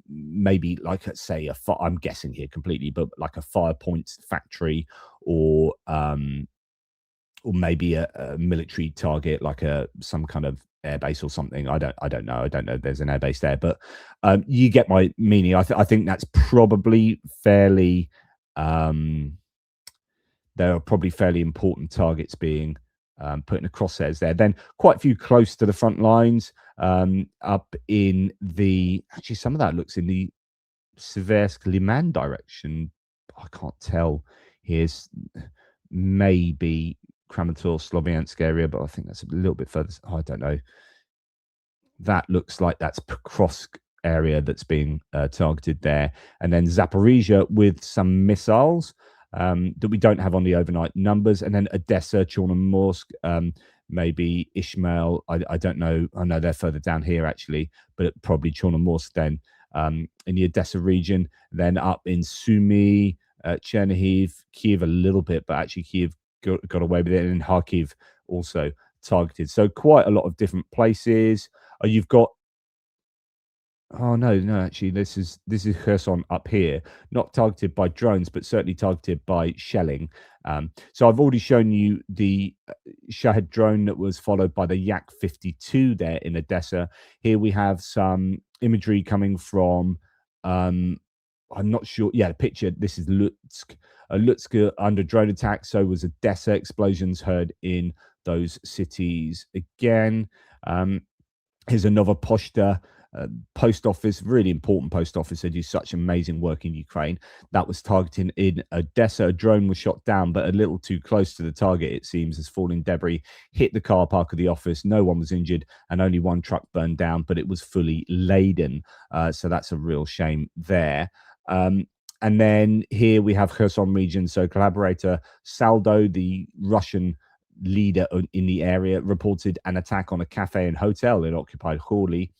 Speaker 1: Maybe like, let's say, I'm guessing here completely, but like a fire points factory, or maybe a military target, like some kind of airbase or something. I don't know. I don't know if there's an airbase there, but you get my meaning. I think that's probably fairly. There are probably fairly important targets being put in the crosshairs there. Then quite a few close to the front lines, up in the. Actually, some of that looks in the Seversk Liman direction. I can't tell. Here's maybe Kramatorsk, Sloviansk area, but I think that's a little bit further. I don't know. That looks like that's Pokrovsk area that's being targeted there. And then Zaporizhia with some missiles that we don't have on the overnight numbers. And then Odessa, Chornomorsk, maybe Ishmael. I don't know. I know they're further down here, actually, but probably Chornomorsk then, in the Odessa region. Then up in Sumy, Chernihiv, Kiev a little bit, but actually Kiev got away with it, and Kharkiv also targeted. So quite a lot of different places. You've got no, actually this is Kherson up here, not targeted by drones, but certainly targeted by shelling. So I've already shown you the Shahed drone that was followed by the Yak 52 there in Odessa. Here we have some imagery coming from I'm not sure. Yeah, the picture. This is Lutsk. Lutsk under drone attack. So was Odessa. Explosions heard in those cities again. Here's another Pochta post office, really important post office. They do such amazing work in Ukraine. That was targeting in Odessa. A drone was shot down, but a little too close to the target, it seems, as falling debris hit the car park of the office. No one was injured, and only one truck burned down, but it was fully laden. So that's a real shame there. And then here we have Kherson region. So collaborator Saldo, the Russian leader in the area, reported an attack on a cafe and hotel in occupied Horli.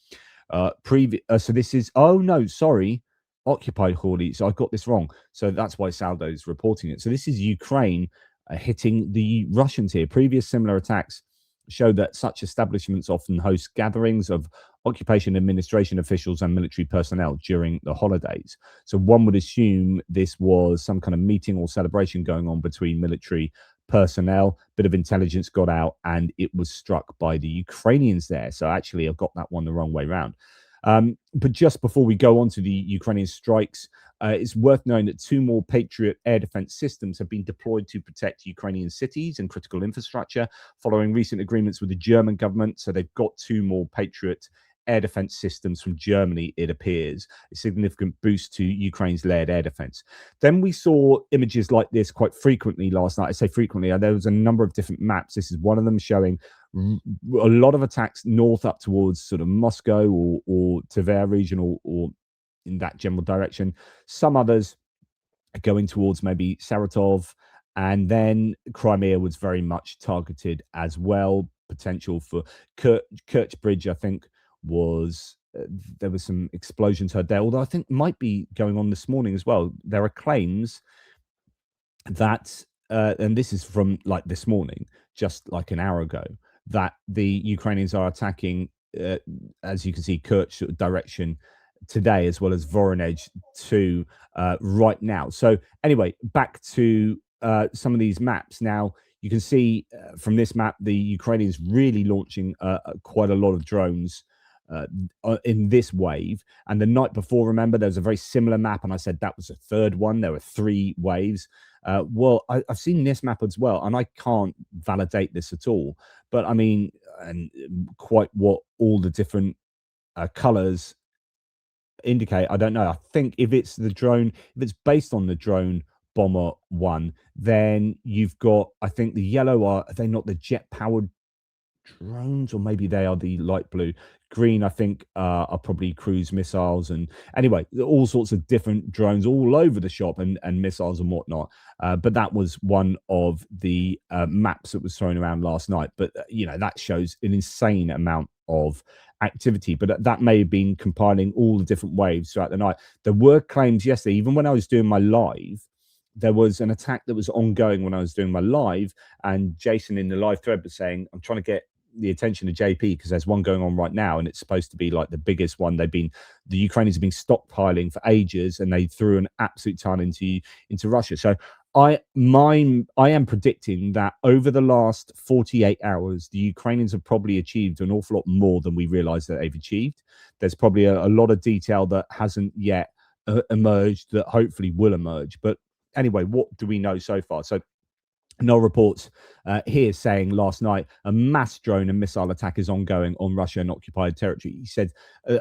Speaker 1: So this is, occupied Horli. So I got this wrong. So that's why Saldo is reporting it. So this is Ukraine hitting the Russians here. Previous similar attacks show that such establishments often host gatherings of occupation administration officials and military personnel during the holidays. So one would assume this was some kind of meeting or celebration going on between military personnel. Bit of intelligence got out, and it was struck by the Ukrainians there. So actually, I've got that one the wrong way around. But just before we go on to the Ukrainian strikes, it's worth knowing that 2 more Patriot air defense systems have been deployed to protect Ukrainian cities and critical infrastructure following recent agreements with the German government. So they've got 2 more Patriot air defense systems from Germany, it appears, a significant boost to Ukraine's layered air defense. Then we saw images like this quite frequently last night. I say frequently, there was a number of different maps. This is one of them showing a lot of attacks north up towards sort of Moscow or Tver region or in that general direction. Some others going towards maybe Saratov, and then Crimea was very much targeted as well. Potential for Kerch Bridge, I think, was there was some explosions heard there, although I think might be going on this morning as well. There are claims that and this is from like this morning, just like an hour ago, that the Ukrainians are attacking as you can see Kerch direction today, as well as Voronezh too right now. So anyway, back to some of these maps. Now you can see from this map the Ukrainians really launching quite a lot of drones in this wave. And the night before, remember, there was a very similar map, and I said that was a third one. There were 3 waves. Well, I've seen this map as well, and I can't validate this at all. But I mean, and quite what all the different colors indicate, I don't know. I think if it's the drone, if it's based on the drone bomber one, then you've got, I think the yellow are they not the jet powered drones, or maybe they are the light blue. Green, I think, are probably cruise missiles. And anyway, all sorts of different drones all over the shop, and missiles and whatnot. But that was one of the maps that was thrown around last night. But you know, that shows an insane amount of activity. But that may have been compiling all the different waves throughout the night. There were claims yesterday, even when I was doing my live, there was an attack that was ongoing when I was doing my live, and Jason in the live thread was saying, I'm trying to get the attention of JP because there's one going on right now, and it's supposed to be like the biggest one. The Ukrainians have been stockpiling for ages, and they threw an absolute ton into Russia. So I am predicting that over the last 48 hours, the Ukrainians have probably achieved an awful lot more than we realize that they've achieved. There's probably a lot of detail that hasn't yet emerged that hopefully will emerge. But anyway, what do we know so far? So no reports here saying last night a mass drone and missile attack is ongoing on Russian occupied territory. He said,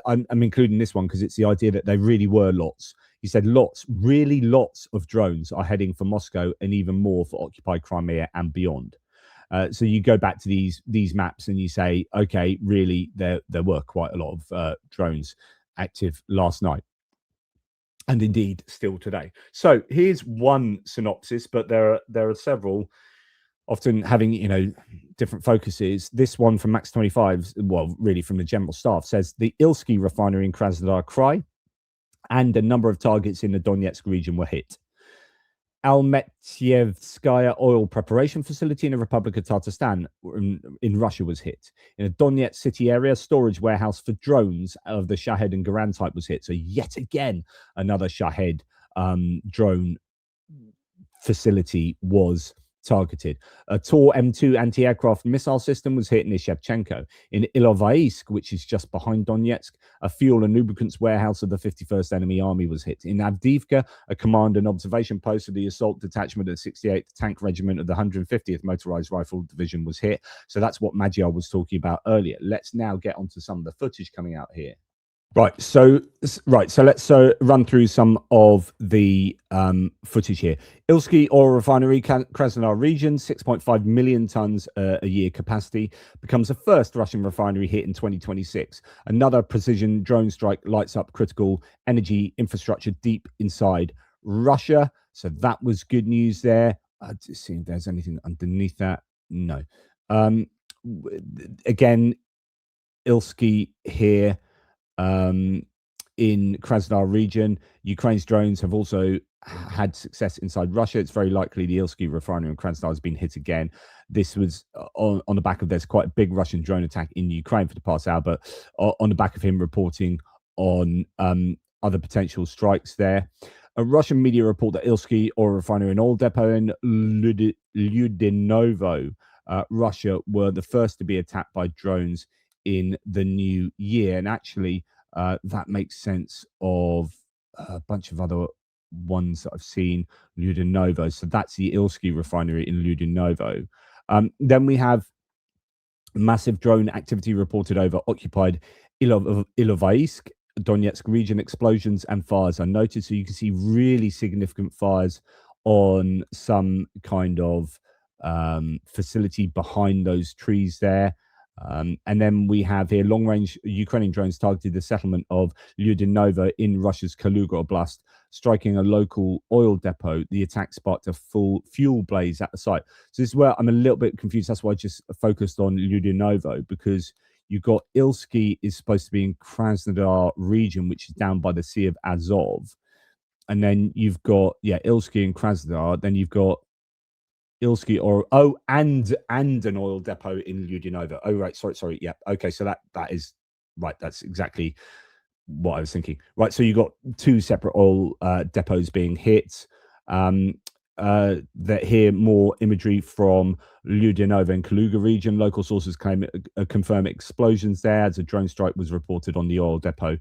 Speaker 1: I'm including this one because it's the idea that there really were lots. He said really lots of drones are heading for Moscow, and even more for occupied Crimea and beyond. So you go back to these maps and you say, okay, really, there were quite a lot of drones active last night. And indeed, still today. So here's one synopsis, but there are several, often having different focuses. This one from Max 25, well, really from the general staff, says the Ilsky refinery in Krasnodar Krai and a number of targets in the Donetsk region were hit. Almetyevskaya oil preparation facility in the Republic of Tatarstan in Russia was hit. In a Donetsk city area, storage warehouse for drones of the Shahed and Garan type was hit. So yet again, another Shahed drone facility was targeted. A Tor M2 anti-aircraft missile system was hit near Shevchenko. In Ilovaisk, which is just behind Donetsk, a fuel and lubricants warehouse of the 51st Enemy Army was hit. In Avdiivka, a command and observation post of the assault detachment of the 68th Tank Regiment of the 150th Motorized Rifle Division was hit. So that's what Magyar was talking about earlier. Let's now get onto some of the footage coming out here. Right, so let's run through some of the footage here. Ilsky oil refinery, Krasnodar region, 6.5 million tons a year capacity, becomes the first Russian refinery hit in 2026. Another precision drone strike lights up critical energy infrastructure deep inside Russia. So that was good news there. Just see if there's anything underneath that. No. Again, Ilsky here. In Krasnodar region, Ukraine's drones have also had success inside Russia. It's very likely the Ilsky refinery in Krasnodar has been hit again. This was on the back of there's quite a big Russian drone attack in Ukraine for the past hour, but on the back of him reporting on other potential strikes there. A Russian media report that Ilsky oil refinery and oil depot in Lyudinovo, Russia, were the first to be attacked by drones in the new year. And actually, that makes sense of a bunch of other ones that I've seen. Lyudinovo, so that's the Ilsky refinery in Lyudinovo. Then we have massive drone activity reported over occupied Ilovaisk, Donetsk region. Explosions and fires are noted, so you can see really significant fires on some kind of facility behind those trees there. And then we have here long-range Ukrainian drones targeted the settlement of Lyudinovo in Russia's Kaluga Oblast, striking a local oil depot. The attack sparked a full fuel blaze at the site. So this is where I'm a little bit confused. That's why I just focused on Lyudinovo, because you've got Ilsky is supposed to be in Krasnodar region, which is down by the Sea of Azov. And then you've got, Ilsky and Krasnodar. Then you've got Ilsky and an oil depot in Lyudinovo. Oh, right. Sorry. Yeah. Okay. So that is right. That's exactly what I was thinking. Right. So you got two separate oil depots being hit. that here more imagery from Ludyanova and Kaluga region. Local sources confirm explosions there as a drone strike was reported on the oil depot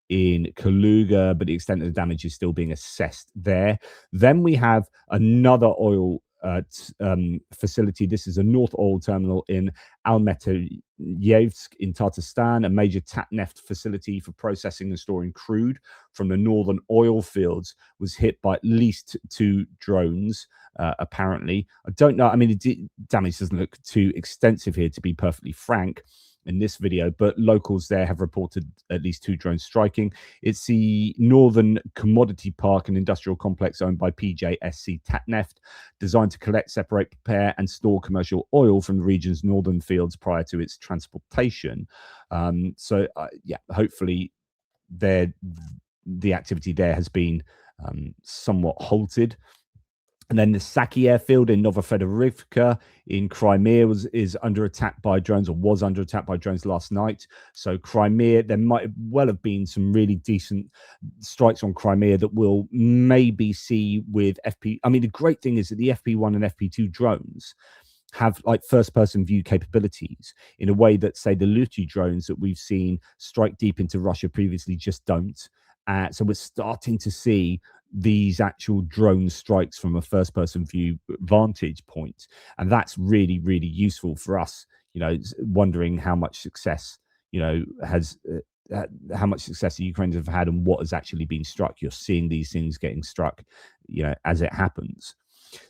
Speaker 1: in Kaluga, but the extent of the damage is still being assessed there. Then we have another oil facility. This is a North Oil terminal in Almetaevsk in Tatarstan, a major TATNEFT facility for processing and storing crude from the northern oil fields, was hit by at least 2 drones, apparently. I don't know. I mean, the damage doesn't look too extensive here, to be perfectly frank, in this video, but locals there have reported at least 2 drones striking. It's the Northern Commodity Park and Industrial Complex owned by PJSC TATNEFT, designed to collect, separate, prepare and store commercial oil from the region's northern fields prior to its transportation. Yeah, hopefully the activity there has been somewhat halted. And then the Saki airfield in Novofedorivka in Crimea is under attack by drones, or was under attack by drones last night. So Crimea, there might well have been some really decent strikes on Crimea that we'll maybe see with FP. I mean, the great thing is that the FP1 and FP2 drones have like first-person view capabilities in a way that, say, the Luty drones that we've seen strike deep into Russia previously just don't. So we're starting to see these actual drone strikes from a first-person view vantage point, and that's really, really useful for us. You know, wondering how much success, you know, how much success the Ukrainians have had and what has actually been struck. You're seeing these things getting struck, you know, as it happens.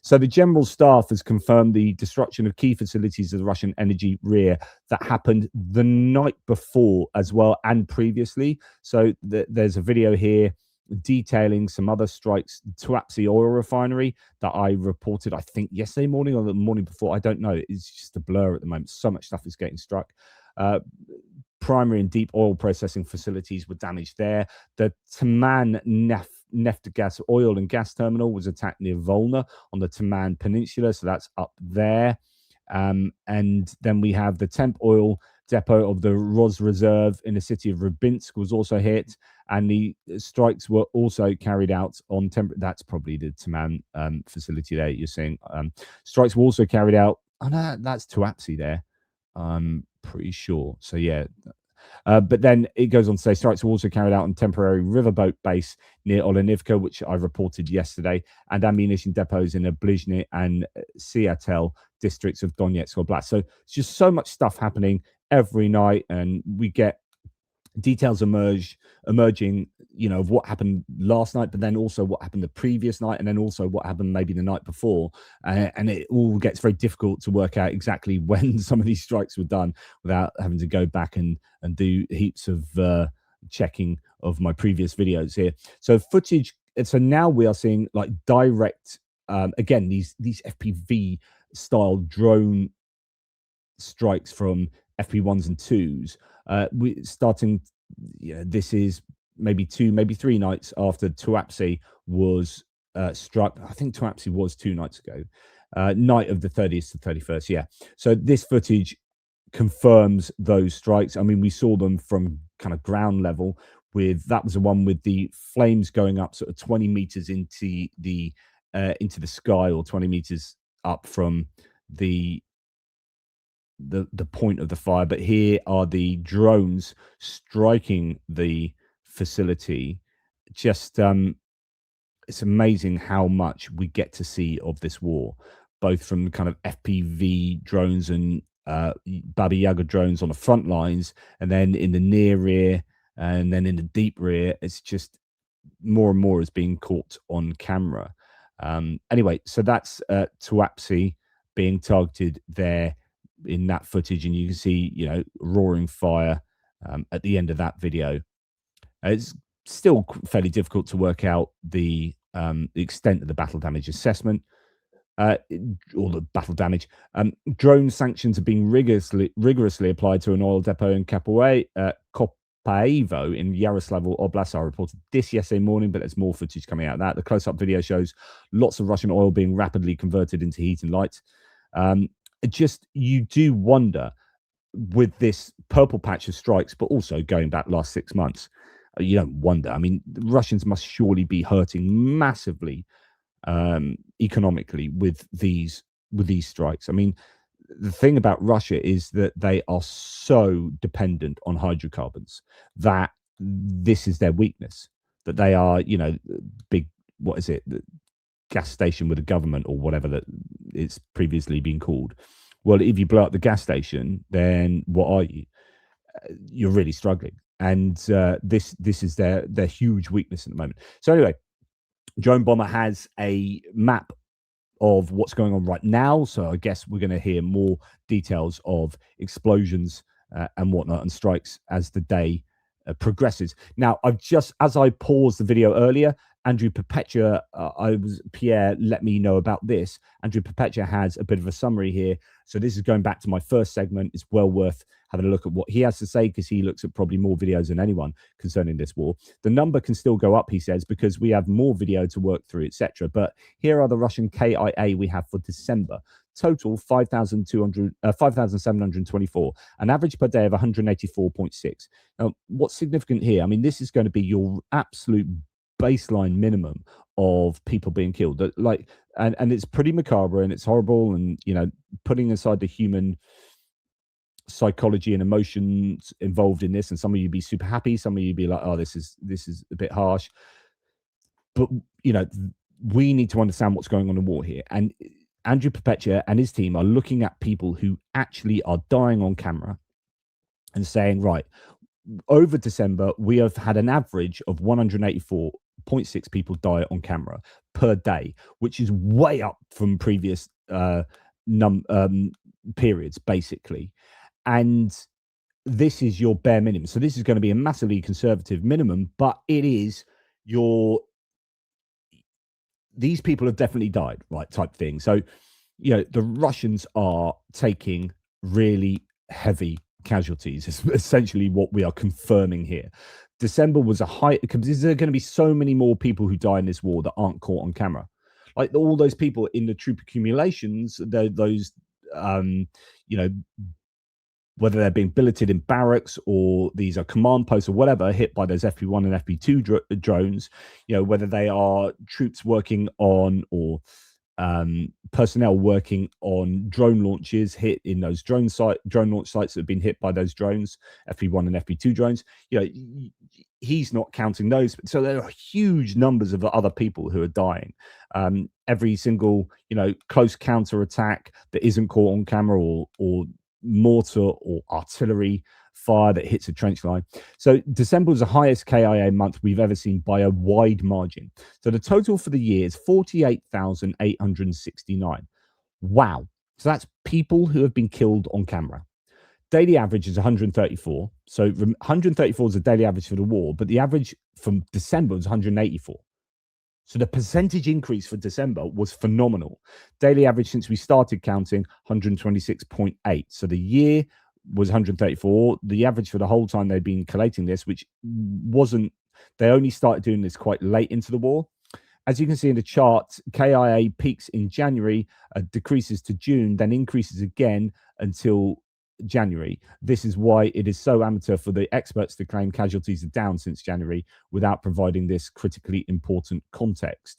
Speaker 1: So the General Staff has confirmed the destruction of key facilities of the Russian energy rear that happened the night before as well and previously. So there's a video here detailing some other strikes. Tuapse oil refinery that I reported, I think, yesterday morning or the morning before. I don't know. It's just a blur at the moment. So much stuff is getting struck. Primary and deep oil processing facilities were damaged there. The Taman Neft oil and gas terminal was attacked near Volna on the Taman Peninsula, so that's up there. And then we have the temp oil depot of the Rosreserve in the city of Rodynske was also hit, and the strikes were also carried out on that's probably the Taman facility there you're seeing. Strikes were also carried out. Oh no, that's Tuapse there, I'm pretty sure. So yeah. But then it goes on to say strikes were also carried out on temporary riverboat base near Olenivka, which I reported yesterday, and ammunition depots in the Blizhny and Seattle districts of Donetsk Oblast. So it's just so much stuff happening every night, and we get details emerging, you know, of what happened last night, but then also what happened the previous night, and then also what happened maybe the night before, and it all gets very difficult to work out exactly when some of these strikes were done without having to go back and do heaps of checking of my previous videos here. So footage, so now we are seeing like direct again these FPV style drone strikes from FP1s and 2s. We starting, you know, this is maybe 2, maybe 3 nights after Tuapse was struck. I think Tuapse was 2 nights ago, night of the 30th to 31st. Yeah. So this footage confirms those strikes. I mean, we saw them from kind of ground level. That was the one with the flames going up sort of 20 meters into the sky, or 20 meters up from the point of the fire. But here are the drones striking the facility. Just it's amazing how much we get to see of this war, both from kind of FPV drones and Baba Yaga drones on the front lines, and then in the near rear, and then in the deep rear. It's just more and more is being caught on camera. Anyway, so that's Tuapse being targeted there in that footage, and you can see, you know, roaring fire at the end of that video. It's still fairly difficult to work out the extent of the battle damage assessment, or the battle damage. Drone sanctions are being rigorously applied to an oil depot in Kopaevo in Yaroslavl Oblast. I reported this yesterday morning, but there's more footage coming out of that. The close-up video shows lots of Russian oil being rapidly converted into heat and light. Just, you do wonder, with this purple patch of strikes, but also going back last 6 months, you don't wonder. I mean, the Russians must surely be hurting massively economically with these strikes. I mean, the thing about Russia is that they are so dependent on hydrocarbons that this is their weakness. That they are, you know, big, what is it, the gas station with the government or whatever that it's previously been called. Well, if you blow up the gas station, then what are you? You're really struggling, and this is their huge weakness at the moment. So anyway, Drone Bomber has a map of what's going on right now. So I guess we're going to hear more details of explosions and whatnot and strikes as the day progresses. Now, I've just, as I paused the video earlier, Andrew Perpetua, Pierre let me know about this. Andrew Perpetua has a bit of a summary here. So this is going back to my first segment. It's well worth having a look at what he has to say, because he looks at probably more videos than anyone concerning this war. The number can still go up, he says, because we have more video to work through, etc. But here are the Russian KIA we have for December. Total 5,724, an average per day of 184.6. Now, what's significant here? I mean, this is going to be your absolute baseline minimum of people being killed. Like, and it's pretty macabre and it's horrible. And, you know, putting aside the human psychology and emotions involved in this, and some of you be super happy, some of you be like, oh, this is a bit harsh. But, you know, we need to understand what's going on in war here. And Andrew Perpetua and his team are looking at people who actually are dying on camera and saying, right, over December, we have had an average of 184.6 people die on camera per day, which is way up from previous periods, basically. And this is your bare minimum. So this is going to be a massively conservative minimum, but it is your, these people have definitely died, right, type thing. So, you know, the Russians are taking really heavy casualties. Is essentially what we are confirming here. December was a high, because there are going to be so many more people who die in this war that aren't caught on camera. Like all those people in the troop accumulations, those, you know, whether they're being billeted in barracks or these are command posts or whatever, hit by those FP1 and FP2 drones, you know, whether they are troops working on or personnel working on drone launches, hit in those drone launch sites that have been hit by those drones, FP1 and FP2 drones, you know, he's not counting those. So there are huge numbers of other people who are dying. Every single, you know, close counter attack that isn't caught on camera, or mortar or artillery fire that hits a trench line. So December was the highest KIA month we've ever seen by a wide margin. So the total for the year is 48,869. Wow. So that's people who have been killed on camera. Daily average is 134. So 134 is the daily average for the war, but the average from December was 184. So the percentage increase for December was phenomenal. Daily average since we started counting, 126.8. So the year was 134. The average for the whole time they've been collating this, which wasn't, they only started doing this quite late into the war. As you can see in the chart, KIA peaks in January, decreases to June, then increases again until January. This is why it is so amateur for the experts to claim casualties are down since January without providing this critically important context.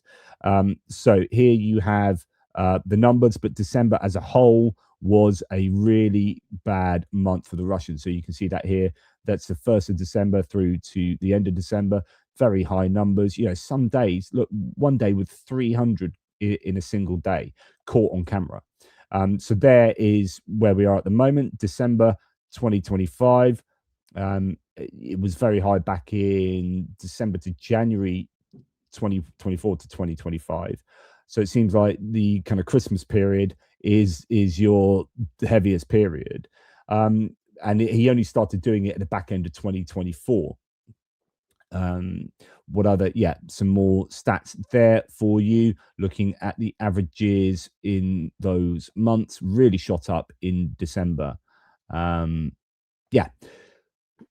Speaker 1: So here you have the numbers, but December as a whole was a really bad month for the Russians. So you can see that here. That's the 1st of December through to the end of December. Very high numbers. You know, some days, look, one day with 300 in a single day caught on camera. So there is where we are at the moment. December 2025. It was very high back in December to January 2024 to 2025. So it seems like the kind of Christmas period is your heaviest period. And he only started doing it at the back end of 2024. What other, some more stats there for you, looking at the averages in those months, really shot up in December.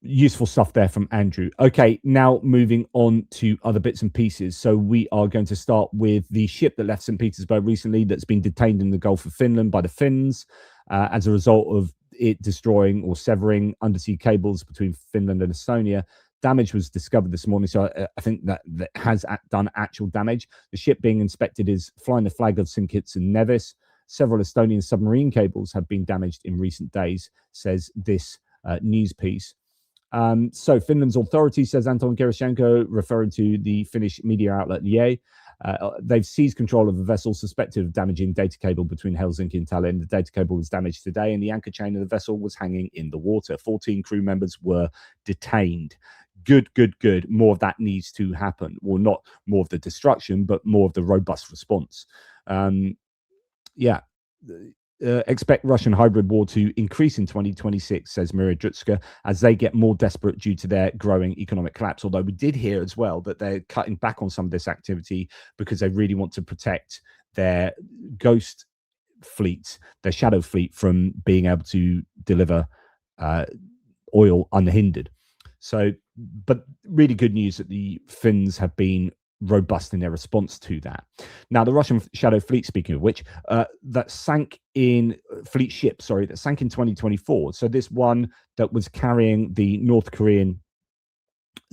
Speaker 1: Useful stuff there from Andrew. Okay, now moving on to other bits and pieces. So we are going to start with the ship that left St. Petersburg recently that's been detained in the Gulf of Finland by the Finns as a result of it destroying or severing undersea cables between Finland and Estonia. damage was discovered this morning, so I think that has done actual damage. The ship being inspected is flying the flag of St. Kitts and Nevis. Several Estonian submarine cables have been damaged in recent days, says this news piece. So Finland's authorities, says Anton Gerashenko, referring to the Finnish media outlet Yle, they've seized control of a vessel suspected of damaging data cable between Helsinki and Tallinn. The data cable was damaged today, and the anchor chain of the vessel was hanging in the water. 14 crew members were detained. Good. More of that needs to happen. Well, not more of the destruction, but more of the robust response. Expect Russian hybrid war to increase in 2026, says Maria Drutska, as they get more desperate due to their growing economic collapse. Although we did hear as well that they're cutting back on some of this activity because they really want to protect their ghost fleet, their shadow fleet, from being able to deliver oil unhindered. So, but really good news that the Finns have been robust in their response to that. Now, the Russian shadow fleet, speaking of which, that sank in 2024. So this one that was carrying the North Korean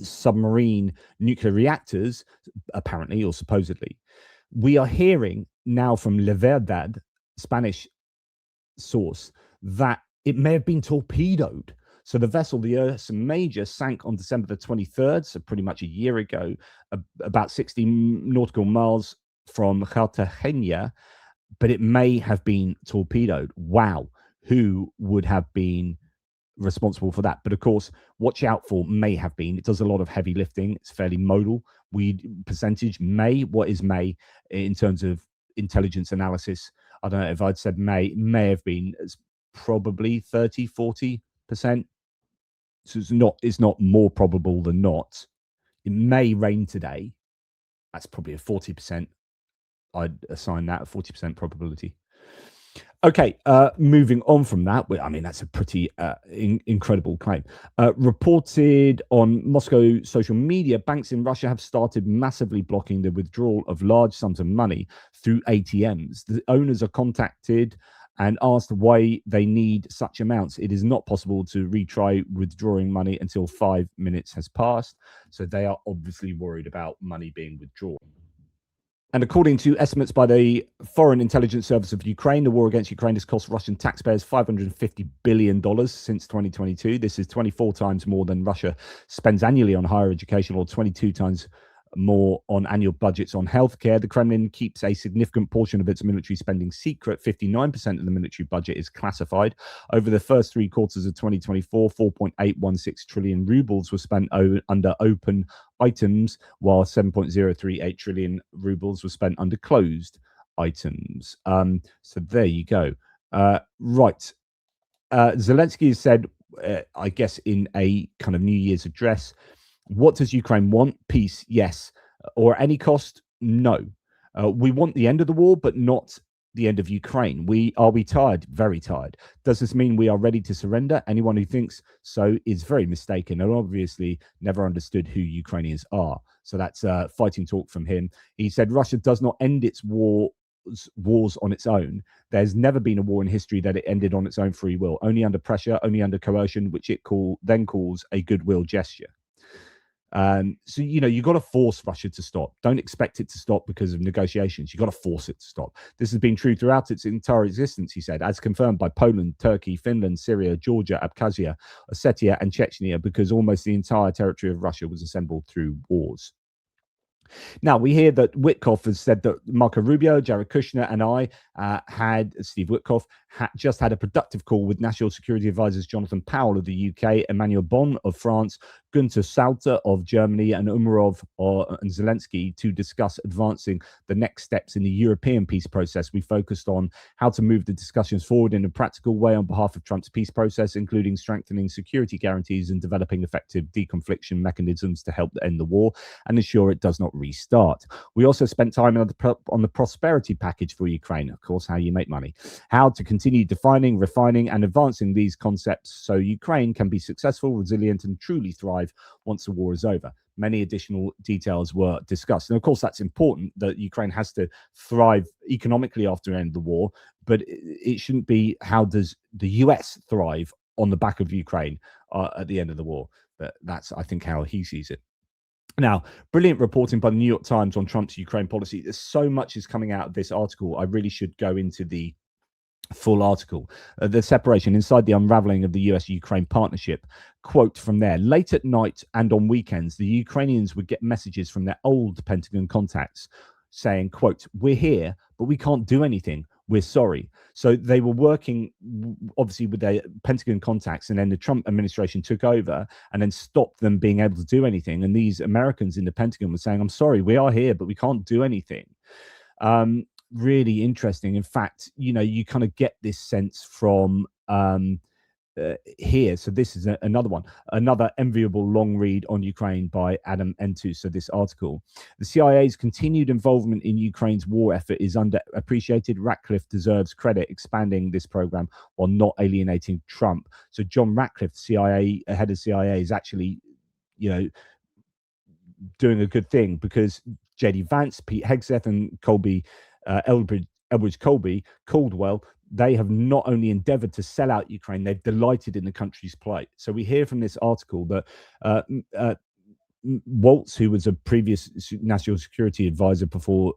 Speaker 1: submarine nuclear reactors, apparently or supposedly. We are hearing now from La Verdad, Spanish source, that it may have been torpedoed. So the vessel, the Ursa Major, sank on December the 23rd, so pretty much a year ago, about 60 nautical miles from Cartagena, but it may have been torpedoed. Wow. Who would have been responsible for that? But of course, watch out for may have been. It does a lot of heavy lifting. It's fairly modal. Percentage may. What is may in terms of intelligence analysis? I don't know if I'd said may have been. It's probably 30-40%. So it's not more probable than not. It may rain today. That's probably a 40%. I'd assign that a 40% probability. Okay, moving on from that, I mean, that's a pretty incredible claim. Reported on Moscow social media, banks in Russia have started massively blocking the withdrawal of large sums of money through ATMs. The owners are contacted and asked why they need such amounts. It is not possible to retry withdrawing money until 5 minutes has passed. So they are obviously worried about money being withdrawn. And according to estimates by the Foreign Intelligence Service of Ukraine, the war against Ukraine has cost Russian taxpayers $550 billion since 2022. This is 24 times more than Russia spends annually on higher education, or 22 times more on annual budgets on healthcare. The Kremlin keeps a significant portion of its military spending secret. 59% of the military budget is classified. Over the first 3 quarters of 2024, 4.816 trillion rubles were spent under open items, while 7.038 trillion rubles were spent under closed items. So there you go. Right. Zelensky has said, I guess in a kind of New Year's address, what does Ukraine want? Peace, yes. Or at any cost? No. We want the end of the war, but not the end of Ukraine. Are we tired? Very tired. Does this mean we are ready to surrender? Anyone who thinks so is very mistaken and obviously never understood who Ukrainians are. So that's fighting talk from him. He said Russia does not end its wars on its own. There's never been a war in history that it ended on its own free will, only under pressure, only under coercion, which it then calls a goodwill gesture. So, you got to force Russia to stop. Don't expect it to stop because of negotiations. You got to force it to stop. This has been true throughout its entire existence, he said, as confirmed by Poland, Turkey, Finland, Syria, Georgia, Abkhazia, Ossetia, and Chechnya, because almost the entire territory of Russia was assembled through wars. Now, we hear that Witkoff has said that Marco Rubio, Jared Kushner, and I Steve Witkoff, just had a productive call with National Security Advisors Jonathan Powell of the UK, Emmanuel Bon of France, Günther Salter of Germany, and Umarov and Zelensky to discuss advancing the next steps in the European peace process. We focused on how to move the discussions forward in a practical way on behalf of Trump's peace process, including strengthening security guarantees and developing effective deconfliction mechanisms to help end the war and ensure it does not restart. We also spent time on the prosperity package for Ukraine, of course, how you make money, how to continue defining, refining, and advancing these concepts so Ukraine can be successful, resilient, and truly thrive once the war is over. Many additional details were discussed. And of course, that's important that Ukraine has to thrive economically after the end of the war, but it shouldn't be how does the US thrive on the back of Ukraine at the end of the war. but that's, I think, how he sees it. Now, brilliant reporting by the New York Times on Trump's Ukraine policy. There's so much is coming out of this article. I really should go into the full article. The separation inside the unraveling of the US-Ukraine partnership. Quote from there: late at night and on weekends, the Ukrainians would get messages from their old Pentagon contacts saying, quote, "We're here, but we can't do anything. We're sorry." So they were working, obviously, with their Pentagon contacts, and then the Trump administration took over and then stopped them being able to do anything. And these Americans in the Pentagon were saying, "I'm sorry, we are here, but we can't do anything." Really interesting. In fact, you kind of get this sense from here. So this is another enviable long read on Ukraine by Adam Entus. So this article: the CIA's continued involvement in Ukraine's war effort is underappreciated. Ratcliffe deserves credit expanding this program while not alienating Trump. So John Ratcliffe, head of CIA, is actually, doing a good thing, because J.D. Vance, Pete Hegseth, and Elbridge Caldwell, they have not only endeavored to sell out Ukraine, they've delighted in the country's plight. So we hear from this article that Waltz, who was a previous national security advisor before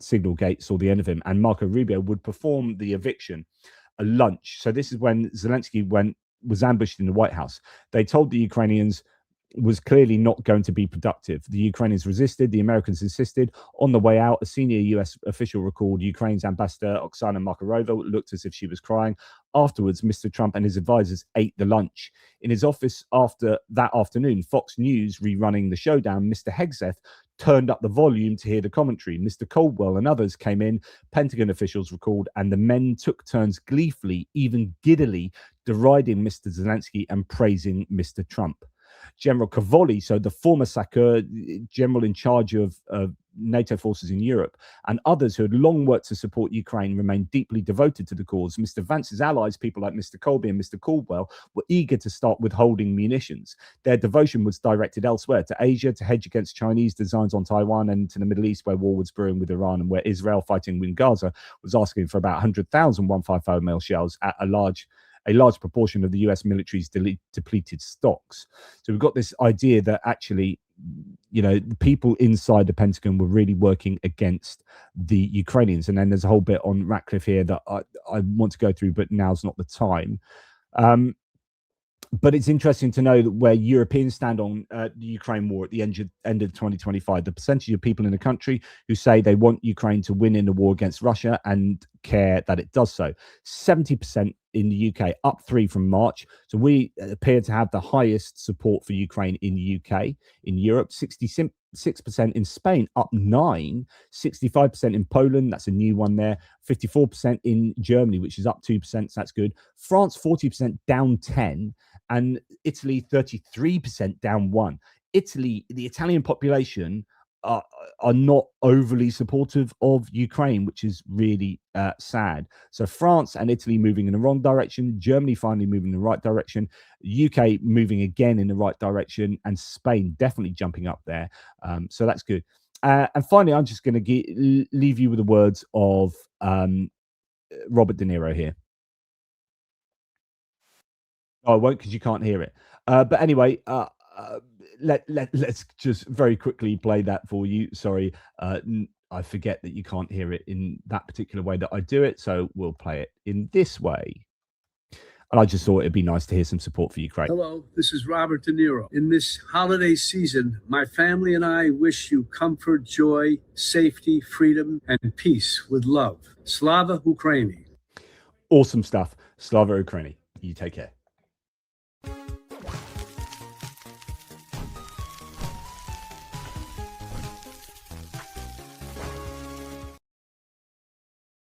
Speaker 1: Signalgate saw the end of him, and Marco Rubio would perform the eviction, a lunch. So this is when Zelensky was ambushed in the White House. They told the Ukrainians was clearly not going to be productive. The Ukrainians resisted. The Americans insisted. On the way out, a senior US official recalled Ukraine's ambassador, Oksana Markarova, looked as if she was crying. Afterwards, Mr. Trump and his advisors ate the lunch. In his office after that afternoon, Fox News rerunning the showdown, Mr. Hegseth turned up the volume to hear the commentary. Mr. Caldwell and others came in, Pentagon officials recalled, and the men took turns gleefully, even giddily, deriding Mr. Zelensky and praising Mr. Trump. General Cavoli, so the former SACEUR general in charge of NATO forces in Europe, and others who had long worked to support Ukraine, remained deeply devoted to the cause. Mr. Vance's allies, people like Mr. Colby and Mr. Caldwell, were eager to start withholding munitions. Their devotion was directed elsewhere, to Asia, to hedge against Chinese designs on Taiwan, and to the Middle East, where war was brewing with Iran, and where Israel, fighting in Gaza, was asking for about 100,000 155mm shells at a large proportion of the US military's depleted stocks. So we've got this idea that actually, the people inside the Pentagon were really working against the Ukrainians. And then there's a whole bit on Ratcliffe here that I want to go through, but now's not the time. But it's interesting to know that where Europeans stand on the Ukraine war at the end of 2025, the percentage of people in the country who say they want Ukraine to win in the war against Russia and care that it does so. 70% in the UK, up 3 from March. So we appear to have the highest support for Ukraine in the UK. In Europe, 66% in Spain, up 9, 65% in Poland, that's a new one there, 54% in Germany, which is up 2%, so that's good. France, 40%, down 10, and Italy, 33%, down 1. Italy, the Italian population are not overly supportive of Ukraine, which is really sad. So France and Italy moving in the wrong direction, Germany finally moving in the right direction, UK moving again in the right direction, and Spain definitely jumping up there. So that's good. And finally, I'm just going to leave you with the words of Robert De Niro here. Oh, I won't, because you can't hear it. But anyway, let's just very quickly play that for you. Sorry, I forget that you can't hear it in that particular way that I do it, so we'll play it in this way. And I just thought it'd be nice to hear some support for Ukraine.
Speaker 2: Hello, this is Robert De Niro. In this holiday season, my family and I wish you comfort, joy, safety, freedom, and peace with love. Slava Ukraini.
Speaker 1: Awesome stuff. Slava Ukraini. You take care.